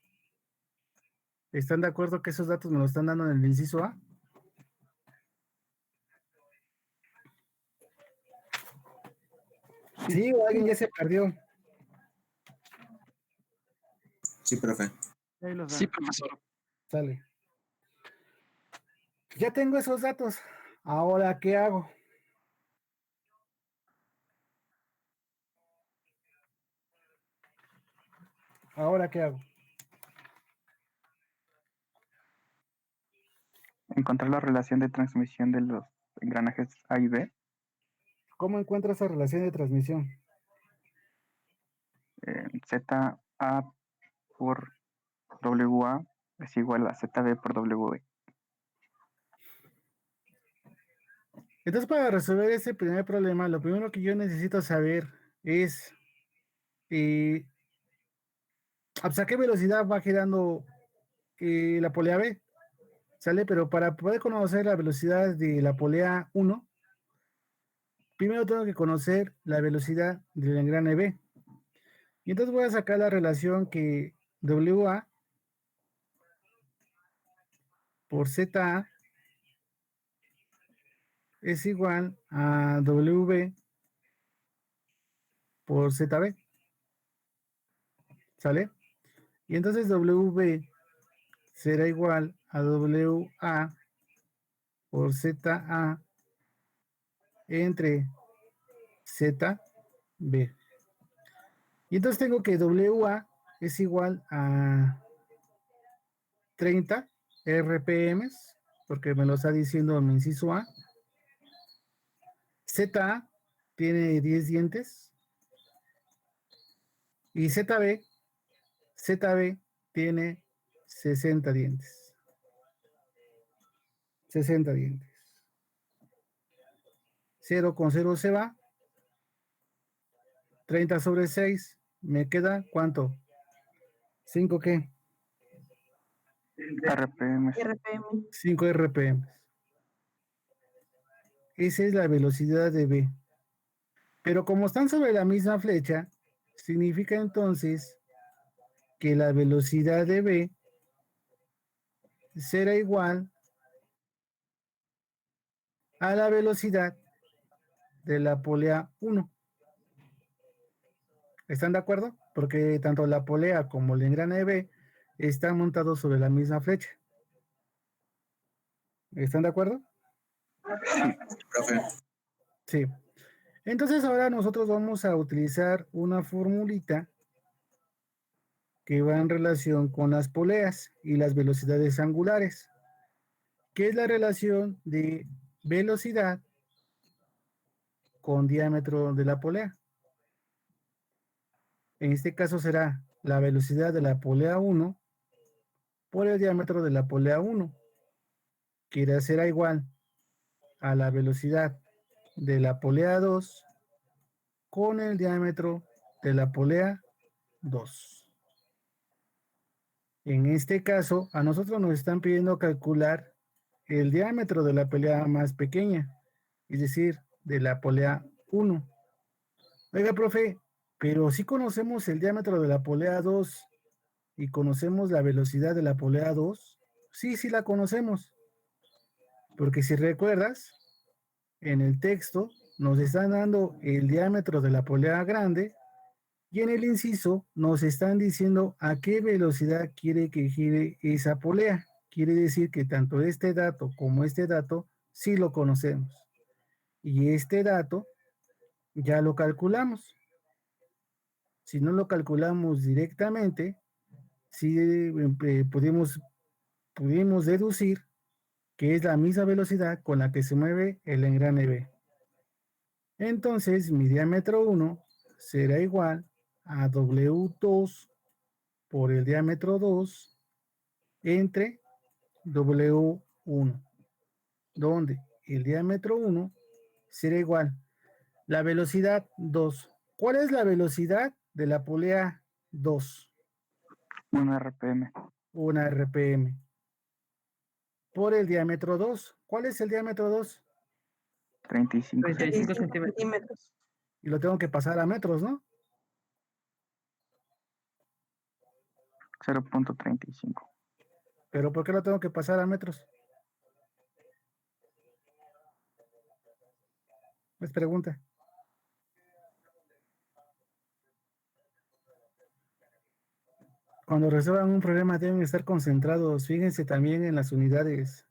¿Están de acuerdo que esos datos me los están dando en el inciso A? Sí, o alguien ya se perdió. Sí, profe. Sí, profesor. Sale. Ya tengo esos datos. Ahora, ¿qué hago? ¿Ahora qué hago? Encontrar la relación de transmisión de los engranajes A y B. ¿Cómo encuentro esa relación de transmisión? ZA por WA es igual a ZB por WB. Entonces, para resolver ese primer problema, lo primero que yo necesito saber es ¿a qué velocidad va girando la polea B? ¿Sale? Pero para poder conocer la velocidad de la polea 1, primero tengo que conocer la velocidad del engrane B. Y entonces voy a sacar la relación que WA por ZA es igual a WB por ZB. ¿Sale? Y entonces WB será igual a WA por ZA entre ZB. Y entonces tengo que WA es igual a 30 RPM, porque me lo está diciendo en mi inciso A. ZA tiene 10 dientes. Y ZB tiene 60 dientes. 60 dientes. 0 con 0 se va. 30 sobre 6. Me queda, ¿cuánto? 5 ¿qué? RPM. 5 RPM. Esa es la velocidad de B. Pero como están sobre la misma flecha, significa entonces que la velocidad de B será igual a la velocidad de la polea 1. ¿Están de acuerdo? Porque tanto la polea como el engrane B están montados sobre la misma flecha. ¿Están de acuerdo? Profe. Sí. Entonces ahora nosotros vamos a utilizar una formulita que va en relación con las poleas y las velocidades angulares, que es la relación de velocidad con diámetro de la polea. En este caso será la velocidad de la polea 1 por el diámetro de la polea 1, que será igual a la velocidad de la polea 2 con el diámetro de la polea 2. En este caso, a nosotros nos están pidiendo calcular el diámetro de la polea más pequeña, es decir, de la polea 1. Oiga, profe, pero si conocemos el diámetro de la polea 2 y conocemos la velocidad de la polea 2, sí la conocemos. Porque si recuerdas, en el texto nos están dando el diámetro de la polea grande y en el inciso nos están diciendo a qué velocidad quiere que gire esa polea. Quiere decir que tanto este dato como este dato sí lo conocemos. Y este dato ya lo calculamos. Si no lo calculamos directamente, sí pudimos deducir que es la misma velocidad con la que se mueve el engrane B. Entonces, mi diámetro 1 será igual a W2 por el diámetro 2 entre W1, donde el diámetro 1 será igual la velocidad 2. ¿Cuál es la velocidad de la polea 2? 1 RPM. 1 RPM. Por el diámetro 2. ¿Cuál es el diámetro 2? 35 centímetros. Y lo tengo que pasar a metros, ¿no? 0.35. ¿Pero por qué lo tengo que pasar a metros? Es pregunta. Cuando resuelvan un problema deben estar concentrados. Fíjense también en las unidades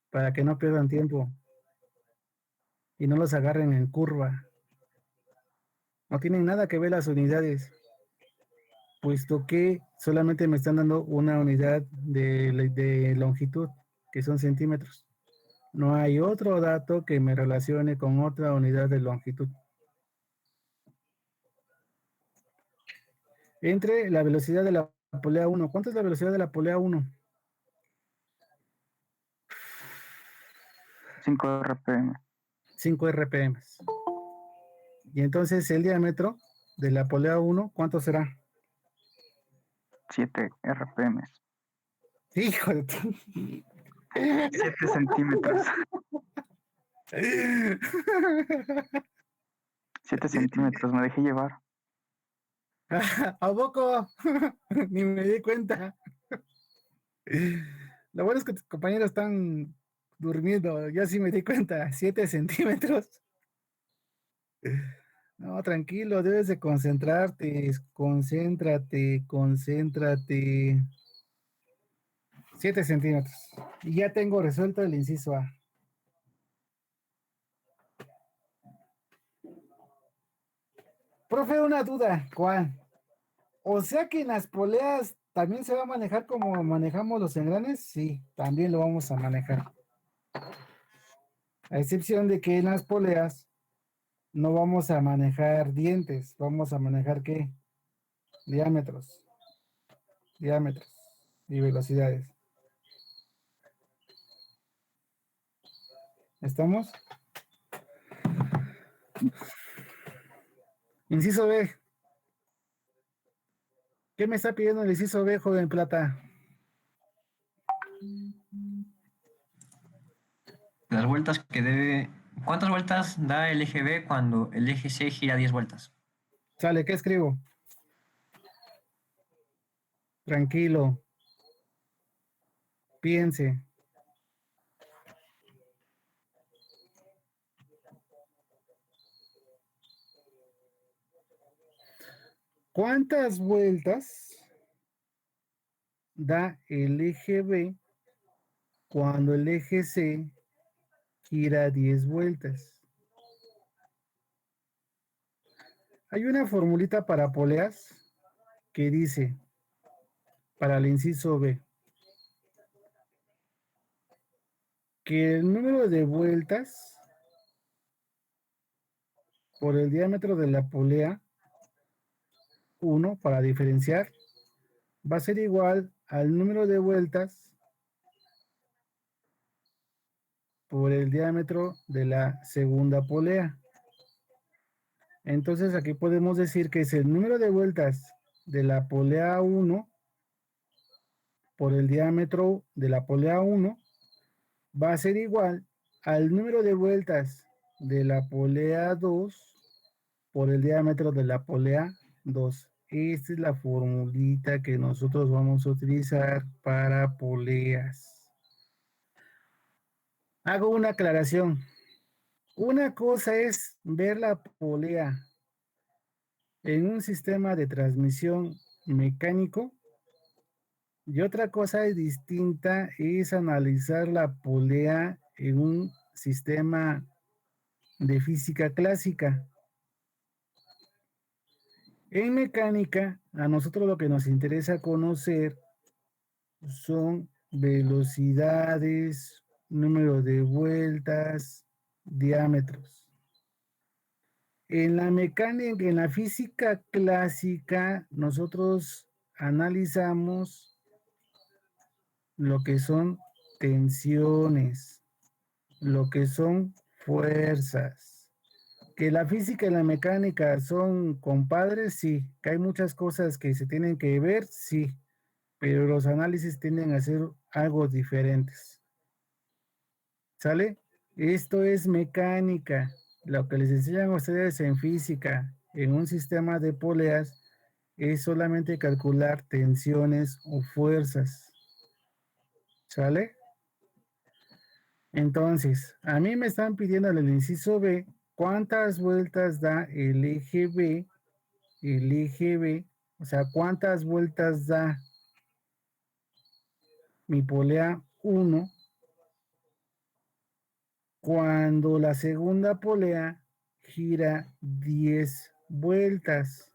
para que no pierdan tiempo y no los agarren en curva. No tienen nada que ver las unidades, puesto que solamente me están dando una unidad de longitud, que son centímetros. No hay otro dato que me relacione con otra unidad de longitud. Entre la velocidad de la polea 1. ¿Cuánto es la velocidad de la polea 1? 5 RPM. 5 RPM. Y entonces el diámetro de la polea 1, ¿cuánto será? 7 RPM. Hijo de... 7 centímetros. 7 centímetros, me dejé llevar. ¿A poco? Ni me di cuenta. Lo bueno es que tus compañeros están durmiendo. Yo sí me di cuenta. 7 centímetros. No, tranquilo, debes de concentrarte. Concéntrate. 7 centímetros. Y ya tengo resuelto el inciso A. Profe, una duda. ¿Cuál? O sea que en las poleas también se va a manejar como manejamos los engranes. Sí, también lo vamos a manejar. A excepción de que en las poleas no vamos a manejar dientes. Vamos a manejar ¿qué? Diámetros. Diámetros y velocidades. ¿Estamos? Inciso B. ¿Qué me está pidiendo el inciso B, joven Plata? Las vueltas que debe... ¿Cuántas vueltas da el eje B cuando el eje C gira 10 vueltas? Sale, ¿qué escribo? Tranquilo. Piense. ¿Cuántas vueltas da el eje B cuando el eje C gira 10 vueltas? Hay una formulita para poleas que dice, para el inciso B, que el número de vueltas por el diámetro de la polea 1, para diferenciar, va a ser igual al número de vueltas por el diámetro de la segunda polea. Entonces aquí podemos decir que es el número de vueltas de la polea 1 por el diámetro de la polea 1 va a ser igual al número de vueltas de la polea 2 por el diámetro de la polea 2. Esta es la formulita que nosotros vamos a utilizar para poleas. Hago una aclaración. Una cosa es ver la polea en un sistema de transmisión mecánico y otra cosa distinta es analizar la polea en un sistema de física clásica. En mecánica, a nosotros lo que nos interesa conocer son velocidades, número de vueltas, diámetros. En la mecánica, en la física clásica, nosotros analizamos lo que son tensiones, lo que son fuerzas. Que la física y la mecánica son compadres, sí. Que hay muchas cosas que se tienen que ver, sí. Pero los análisis tienden a ser algo diferentes. ¿Sale? Esto es mecánica. Lo que les enseñan a ustedes en física, en un sistema de poleas, es solamente calcular tensiones o fuerzas. ¿Sale? Entonces, a mí me están pidiendo en el inciso B, ¿cuántas vueltas da el eje B? El eje B, o sea, ¿cuántas vueltas da mi polea 1 cuando la segunda polea gira 10 vueltas?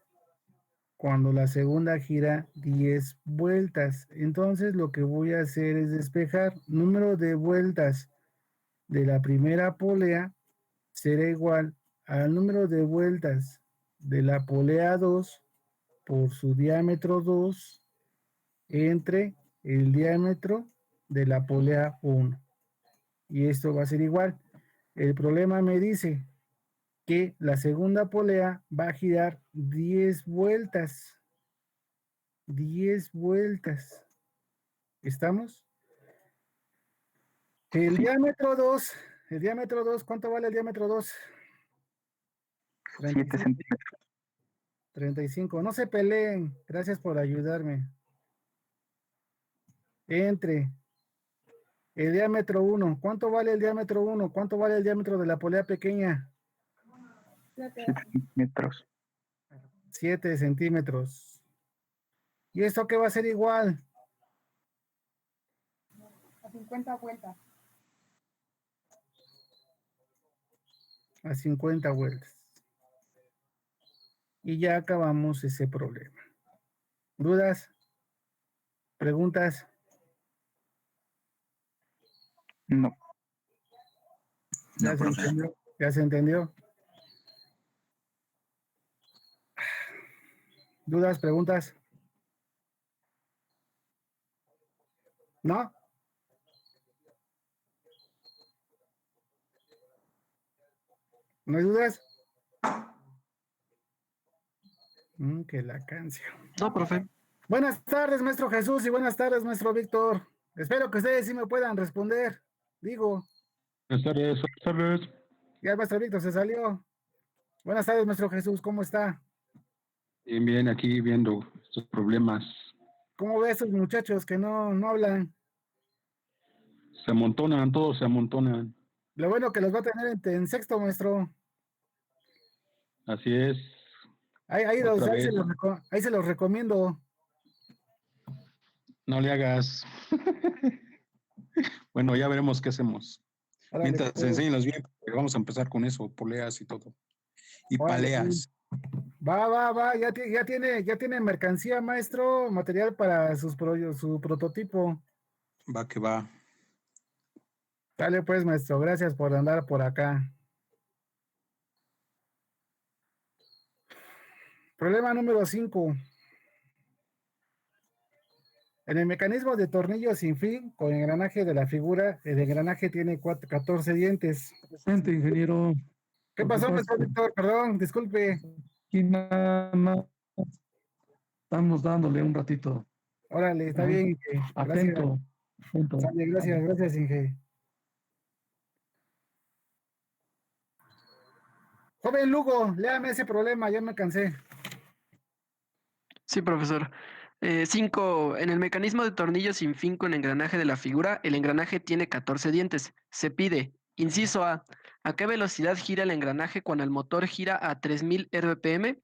Cuando la segunda gira 10 vueltas. Entonces, lo que voy a hacer es despejar número de vueltas de la primera polea será igual al número de vueltas de la polea 2 por su diámetro 2 entre el diámetro de la polea 1. Y esto va a ser igual. El problema me dice que la segunda polea va a girar 10 vueltas. 10 vueltas. ¿Estamos? El diámetro 2, ¿cuánto vale el diámetro 2? 7 centímetros. 35. No se peleen. Gracias por ayudarme. Entre el diámetro 1. ¿Cuánto vale el diámetro 1? ¿Cuánto vale el diámetro de la polea pequeña? 7 centímetros. 7 centímetros. ¿Y esto qué va a ser igual? A 50 vueltas. A 50 vueltas. Y ya acabamos ese problema. ¿Dudas? ¿Preguntas? No. ¿Ya se entendió? ¿Ya se entendió? ¿Dudas? ¿Preguntas? ¿No? ¿No hay dudas? Que la canción. No, profe. Buenas tardes, maestro Jesús, y buenas tardes, maestro Víctor. Espero que ustedes sí me puedan responder. Digo. Buenas tardes, buenas tardes. Ya el maestro Víctor se salió. Buenas tardes, maestro Jesús, ¿cómo está? Bien, bien, aquí viendo estos problemas. ¿Cómo ve a esos muchachos que no hablan? Se amontonan, todos se amontonan. Lo bueno que los va a tener en sexto, maestro. Así es. Otra vez. Ahí se los recomiendo. No le hagas. Bueno, ya veremos qué hacemos. Órale, Mientras pues. enséñenos bien, porque vamos a empezar con eso, poleas y todo. Y Órale, paleas. Va, ya tiene mercancía, maestro, material para su prototipo. Va que va. Dale pues, maestro, gracias por andar por acá. Problema número 5. En el mecanismo de tornillo sin fin, con engranaje de la figura, el engranaje tiene 14 dientes. Presente, ingeniero. ¿Qué pasó, maestro Víctor? Perdón, disculpe. Aquí nada más estamos dándole un ratito. Órale, está bien, Inge. Atento. Atento. Sale, gracias, Inge. Joven Lugo, léame ese problema, ya me cansé. Sí, profesor. 5. En el mecanismo de tornillo sin fin con engranaje de la figura, el engranaje tiene 14 dientes. Se pide, inciso ¿a qué velocidad gira el engranaje cuando el motor gira a 3000 RPM?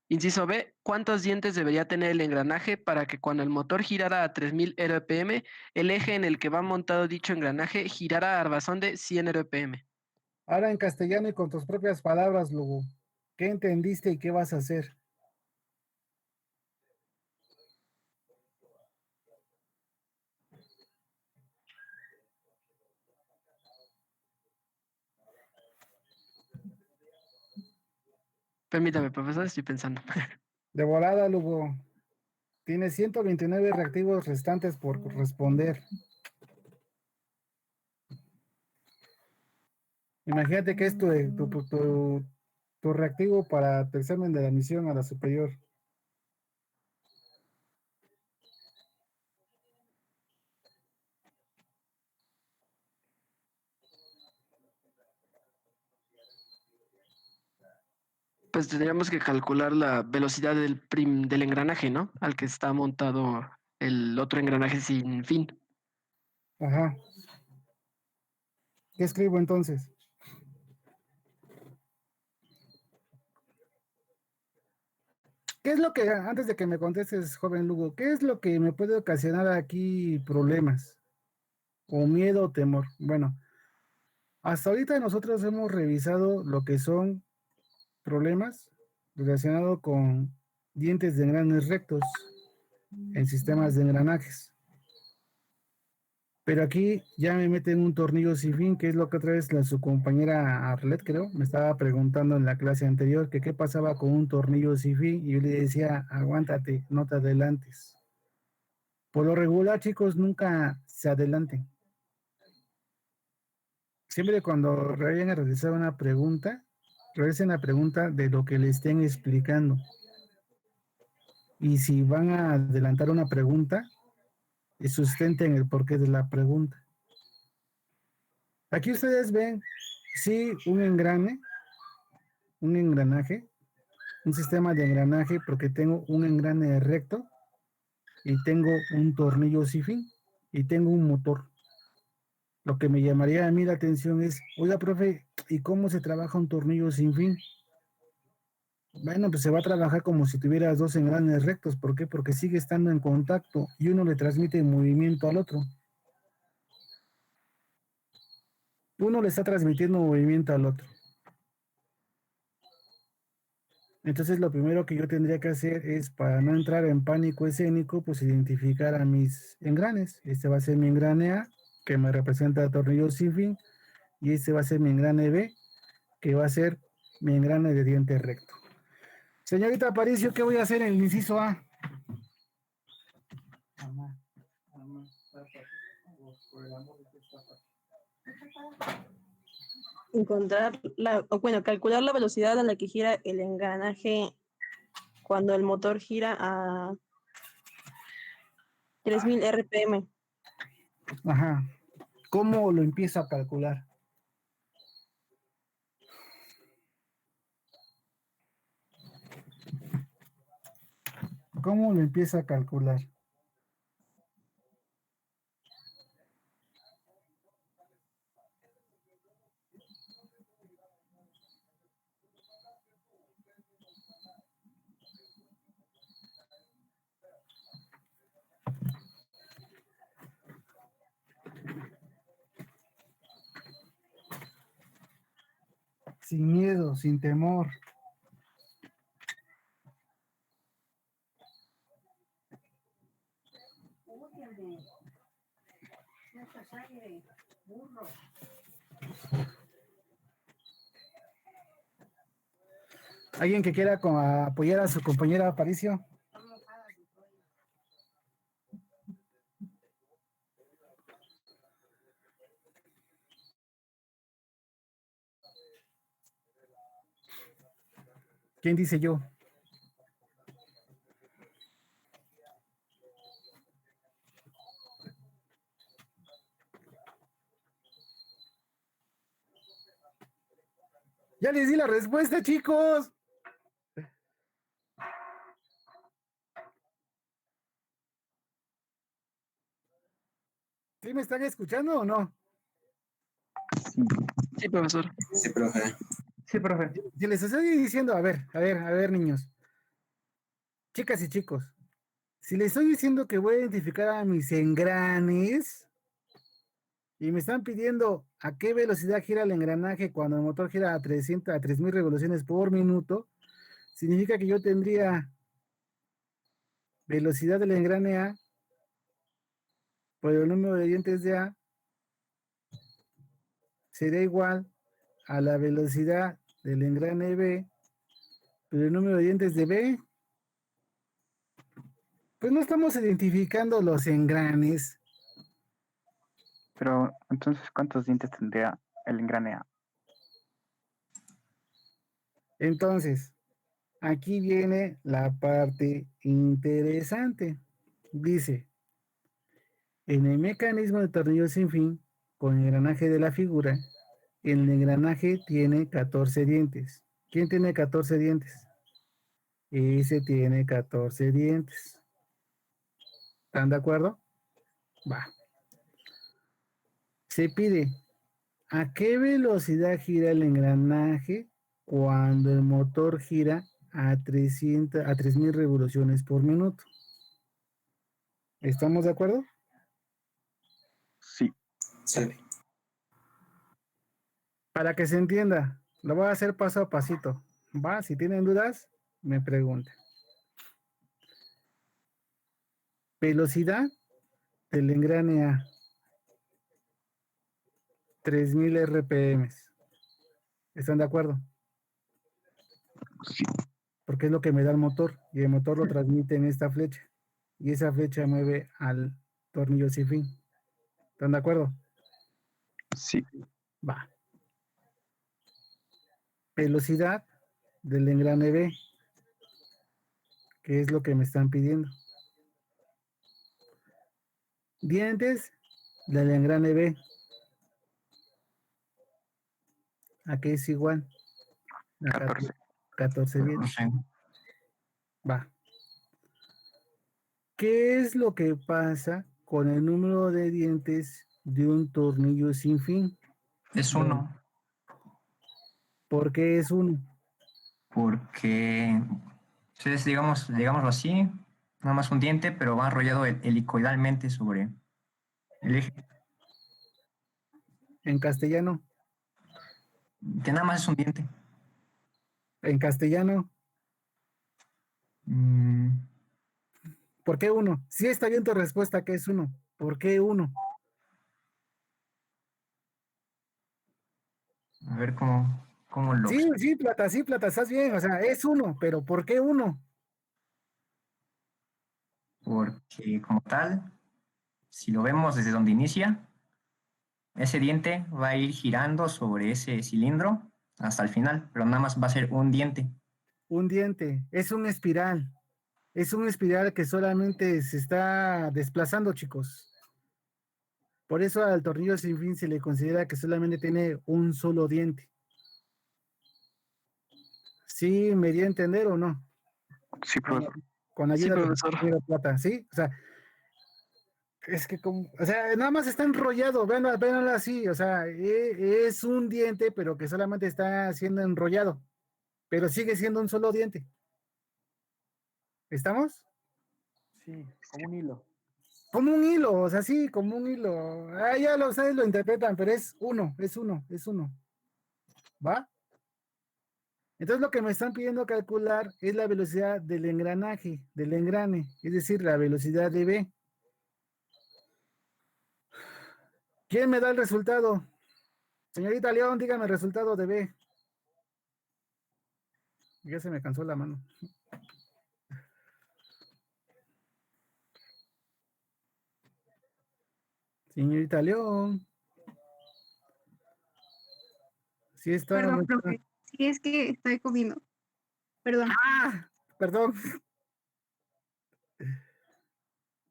Inciso B, ¿cuántos dientes debería tener el engranaje para que cuando el motor girara a 3000 RPM, el eje en el que va montado dicho engranaje girara a razón de 100 RPM? Ahora en castellano y con tus propias palabras, Lugo. ¿Qué entendiste y qué vas a hacer? Permítame, profesor, estoy pensando. De volada, Lugo. Tienes 129 reactivos restantes por responder. Imagínate que es tu reactivo para tu examen de la admisión a la superior. Pues tendríamos que calcular la velocidad del engranaje, ¿no? Al que está montado el otro engranaje sin fin. Ajá. ¿Qué escribo entonces? ¿Qué es lo que, antes de que me contestes, joven Lugo, qué es lo que me puede ocasionar aquí problemas? O miedo o temor. Bueno, hasta ahorita nosotros hemos revisado lo que son problemas relacionados con dientes de engranes rectos en sistemas de engranajes. Pero aquí ya me meten un tornillo sin fin, que es lo que otra vez su compañera Arlet, creo, me estaba preguntando en la clase anterior, que qué pasaba con un tornillo sin fin, y yo le decía, aguántate, no te adelantes. Por lo regular, chicos, nunca se adelanten. Siempre cuando vayan a realizar una pregunta, realicen la pregunta de lo que le estén explicando. Y si van a adelantar una pregunta, sustenten el porqué de la pregunta. Aquí ustedes ven, sí, un engranaje, un sistema de engranaje, porque tengo un engrane recto y tengo un tornillo sin fin y tengo un motor. Lo que me llamaría a mí la atención es, oiga, profe, ¿y cómo se trabaja un tornillo sin fin? Bueno, pues se va a trabajar como si tuvieras dos engranes rectos. ¿Por qué? Porque sigue estando en contacto y uno le transmite movimiento al otro. Uno le está transmitiendo movimiento al otro. Entonces lo primero que yo tendría que hacer es, para no entrar en pánico escénico, pues identificar a mis engranes. Este va a ser mi engrane A, que me representa el tornillo sin fin, y este va a ser mi engrane B, que va a ser mi engrane de diente recto. Señorita Aparicio, ¿qué voy a hacer en el inciso A? Calcular la velocidad a la que gira el engranaje cuando el motor gira a 3000 RPM. Ajá. ¿Cómo lo empiezo a calcular? ¿Cómo lo empiezo a calcular? sin miedo, sin temor. ¿Alguien que quiera apoyar a su compañera Aparicio? ¿Quién dice yo? Ya les di la respuesta, chicos. ¿Sí me están escuchando o no? Sí, profesor. Sí, profe. Sí, profe. Si les estoy diciendo, a ver, niños, chicas y chicos, si les estoy diciendo que voy a identificar a mis engranes y me están pidiendo a qué velocidad gira el engranaje cuando el motor gira a 300, a 3000 revoluciones por minuto, significa que yo tendría velocidad del engrane A por el número de dientes de A sería igual a la velocidad del engrane B por el número de dientes de B. Pues no estamos identificando los engranes. Pero entonces, ¿cuántos dientes tendría el engrane A? Entonces, aquí viene la parte interesante. Dice, en el mecanismo de tornillo sin fin, con el engranaje de la figura, el engranaje tiene 14 dientes. ¿Quién tiene 14 dientes? Ese tiene 14 dientes. ¿Están de acuerdo? Va. Se pide, ¿a qué velocidad gira el engranaje cuando el motor gira a 3000 revoluciones por minuto? ¿Estamos de acuerdo? Sí. Sí. Para que se entienda, lo voy a hacer paso a pasito. Va, si tienen dudas, me preguntan. Velocidad del engrane A. 3000 RPM. ¿Están de acuerdo? Sí. Porque es lo que me da el motor y el motor lo transmite en esta flecha y esa flecha mueve al tornillo sin fin. ¿Están de acuerdo? Sí. Va. Velocidad del engrane B, que es lo que me están pidiendo. Dientes del engrane B. ¿A qué es igual? A 14 dientes. Va. ¿Qué es lo que pasa con el número de dientes de un tornillo sin fin? Es 1. ¿Por qué es 1? Porque, entonces, digámoslo así, nada más un diente, pero va enrollado helicoidalmente sobre el eje. En castellano. Que nada más es un diente. En castellano. ¿Por qué 1? Sí está bien tu respuesta, que es 1. ¿Por qué 1? A ver cómo lo... Sí, Plata, estás bien. O sea, es 1, pero ¿por qué 1? Porque como tal, si lo vemos desde donde inicia, ese diente va a ir girando sobre ese cilindro hasta el final, pero nada más va a ser un diente. Un diente, es un espiral. Es un espiral que solamente se está desplazando, chicos. Por eso al tornillo sin fin se le considera que solamente tiene un solo diente. ¿Sí me di a entender o no? Sí, profesor. Con ayuda Sí, de profesor. Plata, ¿sí? O sea, es que nada más está enrollado, véanlo así, o sea, es un diente, pero que solamente está siendo enrollado, pero sigue siendo un solo diente. ¿Estamos? Sí, como un hilo. Como un hilo, o sea, sí, como un hilo. Ya ustedes lo interpretan, pero es uno. ¿Va? Entonces lo que me están pidiendo calcular es la velocidad del engranaje, del engrane, es decir, la velocidad de B. ¿Quién me da el resultado? Señorita León, dígame el resultado de B. Ya se me cansó la mano. Señorita León. Sí está. Perdón, profe. Sí, es que estoy comiendo. Perdón. ¡Ah! Perdón.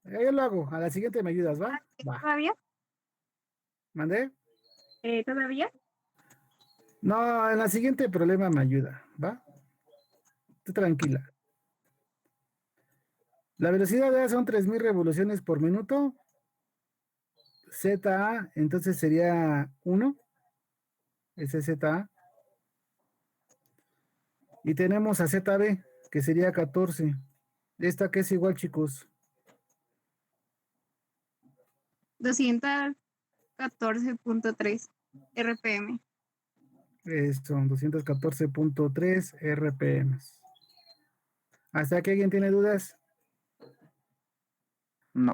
Yo lo hago. A la siguiente me ayudas, ¿va? Va. ¿Todavía? ¿Mandé? ¿Todavía? No, en la siguiente problema me ayuda, ¿va? Tú tranquila. La velocidad de A son 3000 revoluciones por minuto. ZA, entonces sería 1. Ese es ZA. Y tenemos a ZB, que sería 14. ¿Esta qué es igual, chicos? 214.3 RPM. Esto, 214.3 RPM. ¿Hasta aquí alguien tiene dudas? No.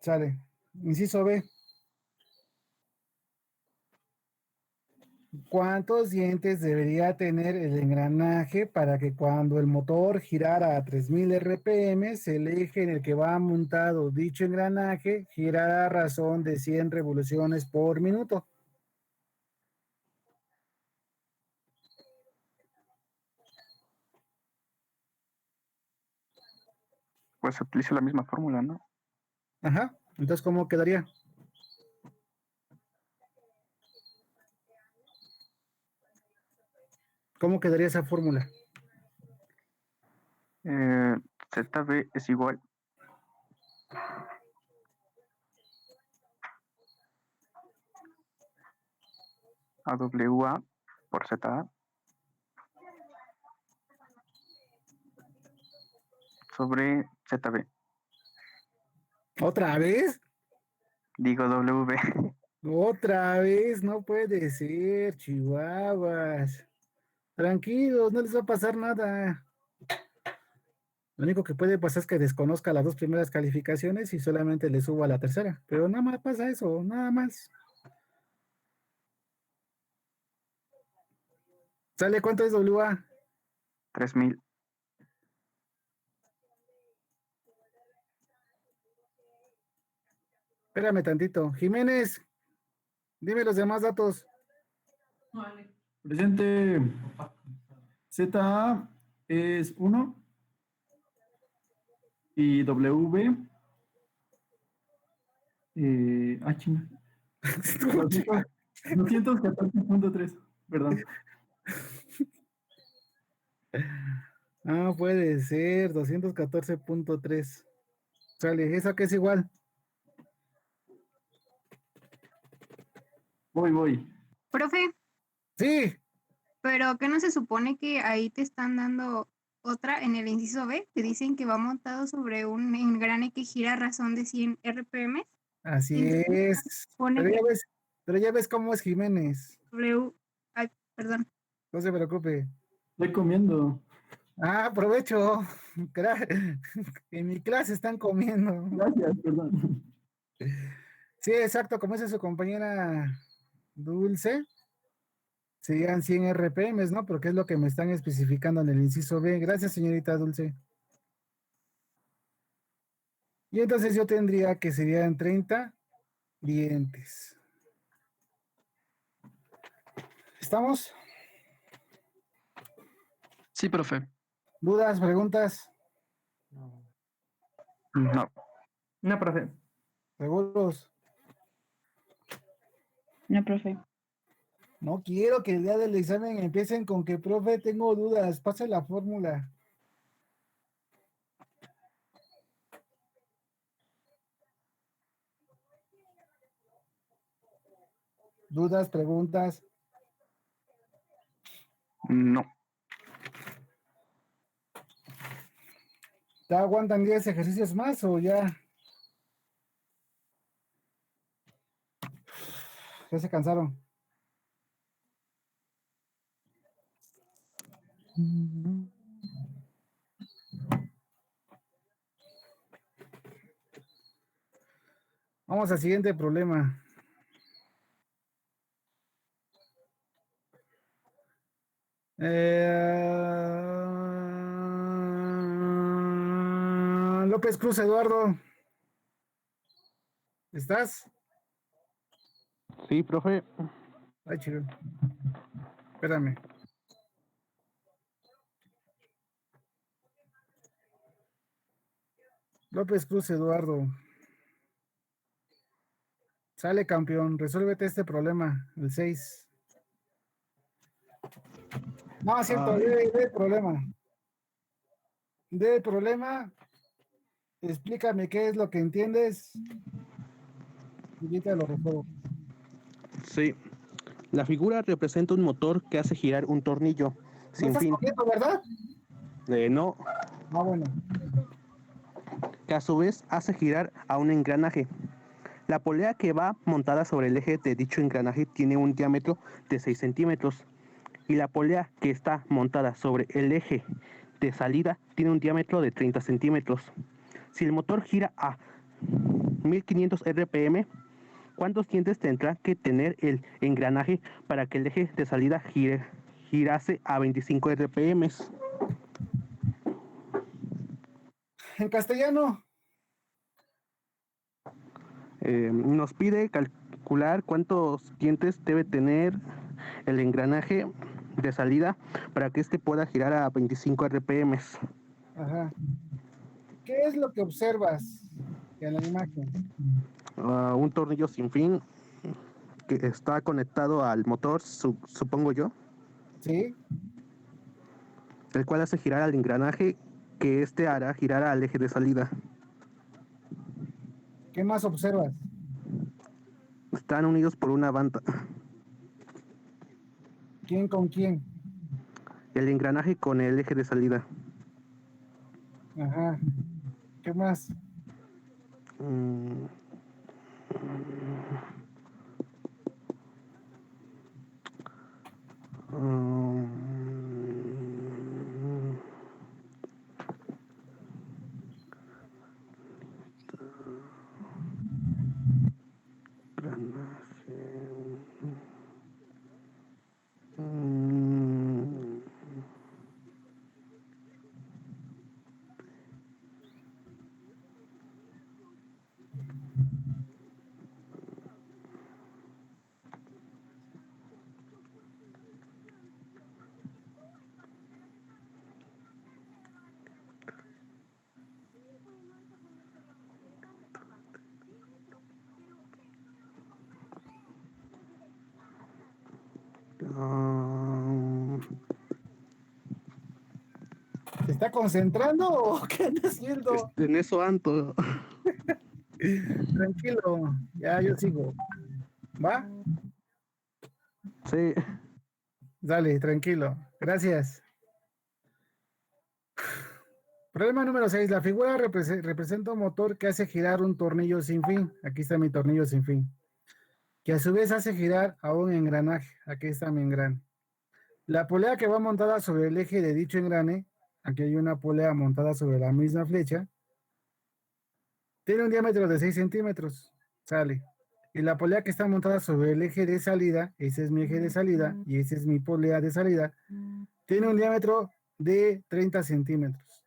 Sale. Inciso B. ¿Cuántos dientes debería tener el engranaje para que cuando el motor girara a 3000 RPM, el eje en el que va montado dicho engranaje girara a razón de 100 revoluciones por minuto? Pues se utiliza la misma fórmula, ¿no? Ajá. Entonces, ¿cómo quedaría? ¿Cómo quedaría esa fórmula? ZB es igual a WA por ZA sobre ZB. ¿Otra vez? Digo W. Otra vez, no puede ser, chihuahuas. Tranquilos, no les va a pasar nada. Lo único que puede pasar es que desconozca las dos primeras calificaciones y solamente le subo a la tercera. Pero nada más pasa eso, nada más. ¿Sale cuánto es WA? 3000. Espérame tantito. Jiménez, dime los demás datos. Presente. ZA es 1 y WB. Chinga. 214.3, perdón. No puede ser, 214.3. Sale, ¿esa qué es igual? Voy. Profe, Sí. pero ¿qué no se supone que ahí te están dando otra en el inciso B? Te dicen que va montado sobre un engrane que gira a razón de 100 RPM. Así es. Pone Pero ya ves cómo es Jiménez. Ay, perdón. No se preocupe. Estoy comiendo. Ah, aprovecho. En mi clase están comiendo. Gracias, perdón. Sí, exacto, como dice su compañera Dulce, serían 100 RPM, ¿no? Porque es lo que me están especificando en el inciso B. Gracias, señorita Dulce. Y entonces yo tendría que serían 30 dientes. ¿Estamos? Sí, profe. ¿Dudas, preguntas? No. No, profe. ¿Seguros? No, profe. No quiero que el día del examen empiecen con que, profe, tengo dudas, pase la fórmula. ¿Dudas, preguntas? No. ¿Ya aguantan 10 ejercicios más o ya? Ya se cansaron. Vamos al siguiente problema. López Cruz Eduardo. ¿Estás? Sí, profe. Ay, chido. Espérame. López Cruz Eduardo. Sale campeón. Resuélvete este problema. El 6. No, es cierto. De problema. De problema. Explícame qué es lo que entiendes. Y yo te lo resuelvo. Sí. La figura representa un motor que hace girar un tornillo sin fin. Corriendo, ¿verdad? No. Ah, bueno. Que a su vez hace girar a un engranaje. La polea que va montada sobre el eje de dicho engranaje tiene un diámetro de 6 centímetros y la polea que está montada sobre el eje de salida tiene un diámetro de 30 centímetros. Si el motor gira a 1500 RPM, ¿cuántos dientes tendrá que tener el engranaje para que el eje de salida girase a 25 RPM? En castellano. Nos pide calcular cuántos dientes debe tener el engranaje de salida para que éste pueda girar a 25 RPM. Ajá. ¿Qué es lo que observas en la imagen? Un tornillo sin fin que está conectado al motor, supongo yo. Sí. El cual hace girar al engranaje que éste hará girar al eje de salida. ¿Qué más observas? Están unidos por una banda. ¿Quién con quién? El engranaje con el eje de salida. Ajá. ¿Qué más? ¿Se está concentrando o qué anda haciendo? En eso ando. Tranquilo, ya yo sigo. ¿Va? Sí. Dale, tranquilo. Gracias. Problema número 6. La figura representa un motor que hace girar un tornillo sin fin. Aquí está mi tornillo sin fin. Que a su vez hace girar a un engranaje. Aquí está mi engrane. La polea que va montada sobre el eje de dicho engrane, aquí hay una polea montada sobre la misma flecha, tiene un diámetro de 6 centímetros. Sale. Y la polea que está montada sobre el eje de salida, ese es mi eje de salida y esa es mi polea de salida, tiene un diámetro de 30 centímetros.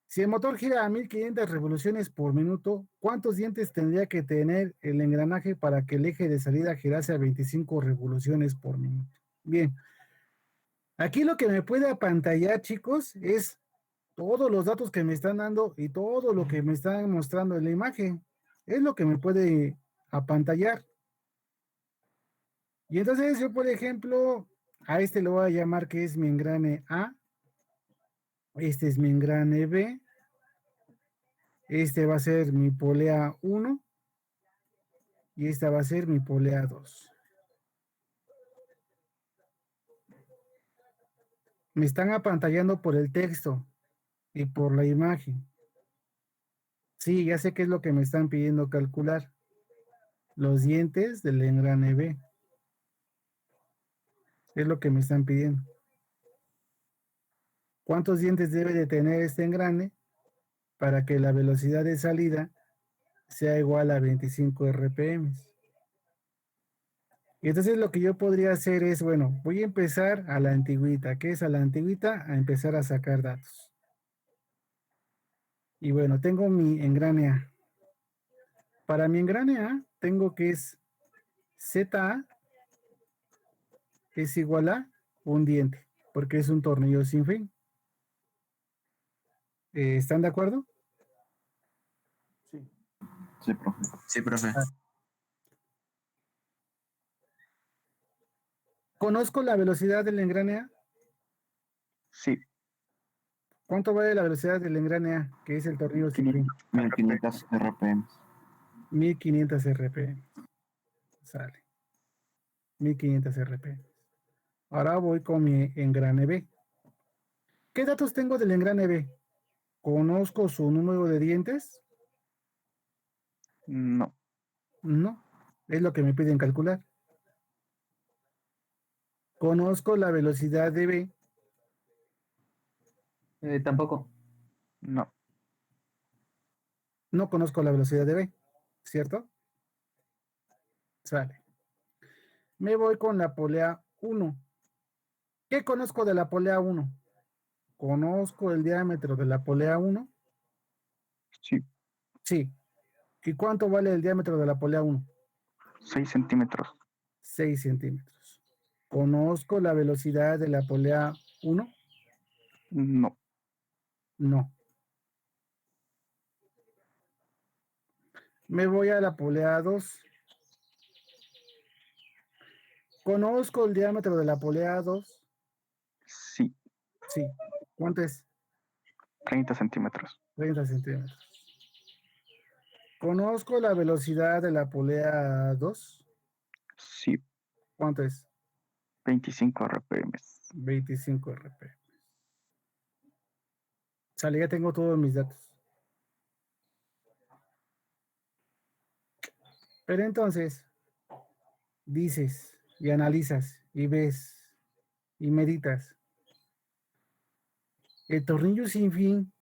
Si el motor gira a 1500 revoluciones por minuto, ¿cuántos dientes tendría que tener el engranaje para que el eje de salida girase a 25 revoluciones por minuto? Bien. Aquí lo que me puede apantallar, chicos, es todos los datos que me están dando y todo lo que me están mostrando en la imagen. Es lo que me puede apantallar. Y entonces yo, por ejemplo, a este lo voy a llamar que es mi engrane A. Este es mi engrane B. Este va a ser mi polea 1. Y esta va a ser mi polea 2. Me están apantallando por el texto y por la imagen. Sí, ya sé qué es lo que me están pidiendo calcular. Los dientes del engrane B. Es lo que me están pidiendo. ¿Cuántos dientes debe de tener este engrane para que la velocidad de salida sea igual a 25 RPM. Y entonces lo que yo podría hacer es, bueno, voy a empezar a la antigüita. ¿Qué es a la antigüita? A empezar a sacar datos. Y bueno, tengo mi engrane A. Para mi engrane A, tengo que es ZA es igual a un diente, porque es un tornillo sin fin. ¿Están de acuerdo? Sí, profe. Sí, profe. ¿Conozco la velocidad del engrane A? Sí. ¿Cuánto vale la velocidad del engrane A, que es el tornillo sin fin? 1500 RPM. 1500 RPM. Sale. 1500 RPM. Ahora voy con mi engrane B. ¿Qué datos tengo del engrane B? ¿Conozco su número de dientes? No. No. Es lo que me piden calcular. ¿Conozco la velocidad de B? Tampoco. No. No conozco la velocidad de B, ¿cierto? Sale. Me voy con la polea 1. ¿Qué conozco de la polea 1? ¿Conozco el diámetro de la polea 1? Sí. Sí. ¿Y cuánto vale el diámetro de la polea 1? 6 centímetros. 6 centímetros. ¿Conozco la velocidad de la polea 1? No. No. Me voy a la polea 2. ¿Conozco el diámetro de la polea 2? Sí. Sí. ¿Cuánto es? 30 centímetros. 30 centímetros. ¿Conozco la velocidad de la polea 2? Sí. ¿Cuánto es? 25 RPM. 25 RPM. Sale, ya tengo todos mis datos. Pero entonces, dices y analizas y ves y meditas. El tornillo sin fin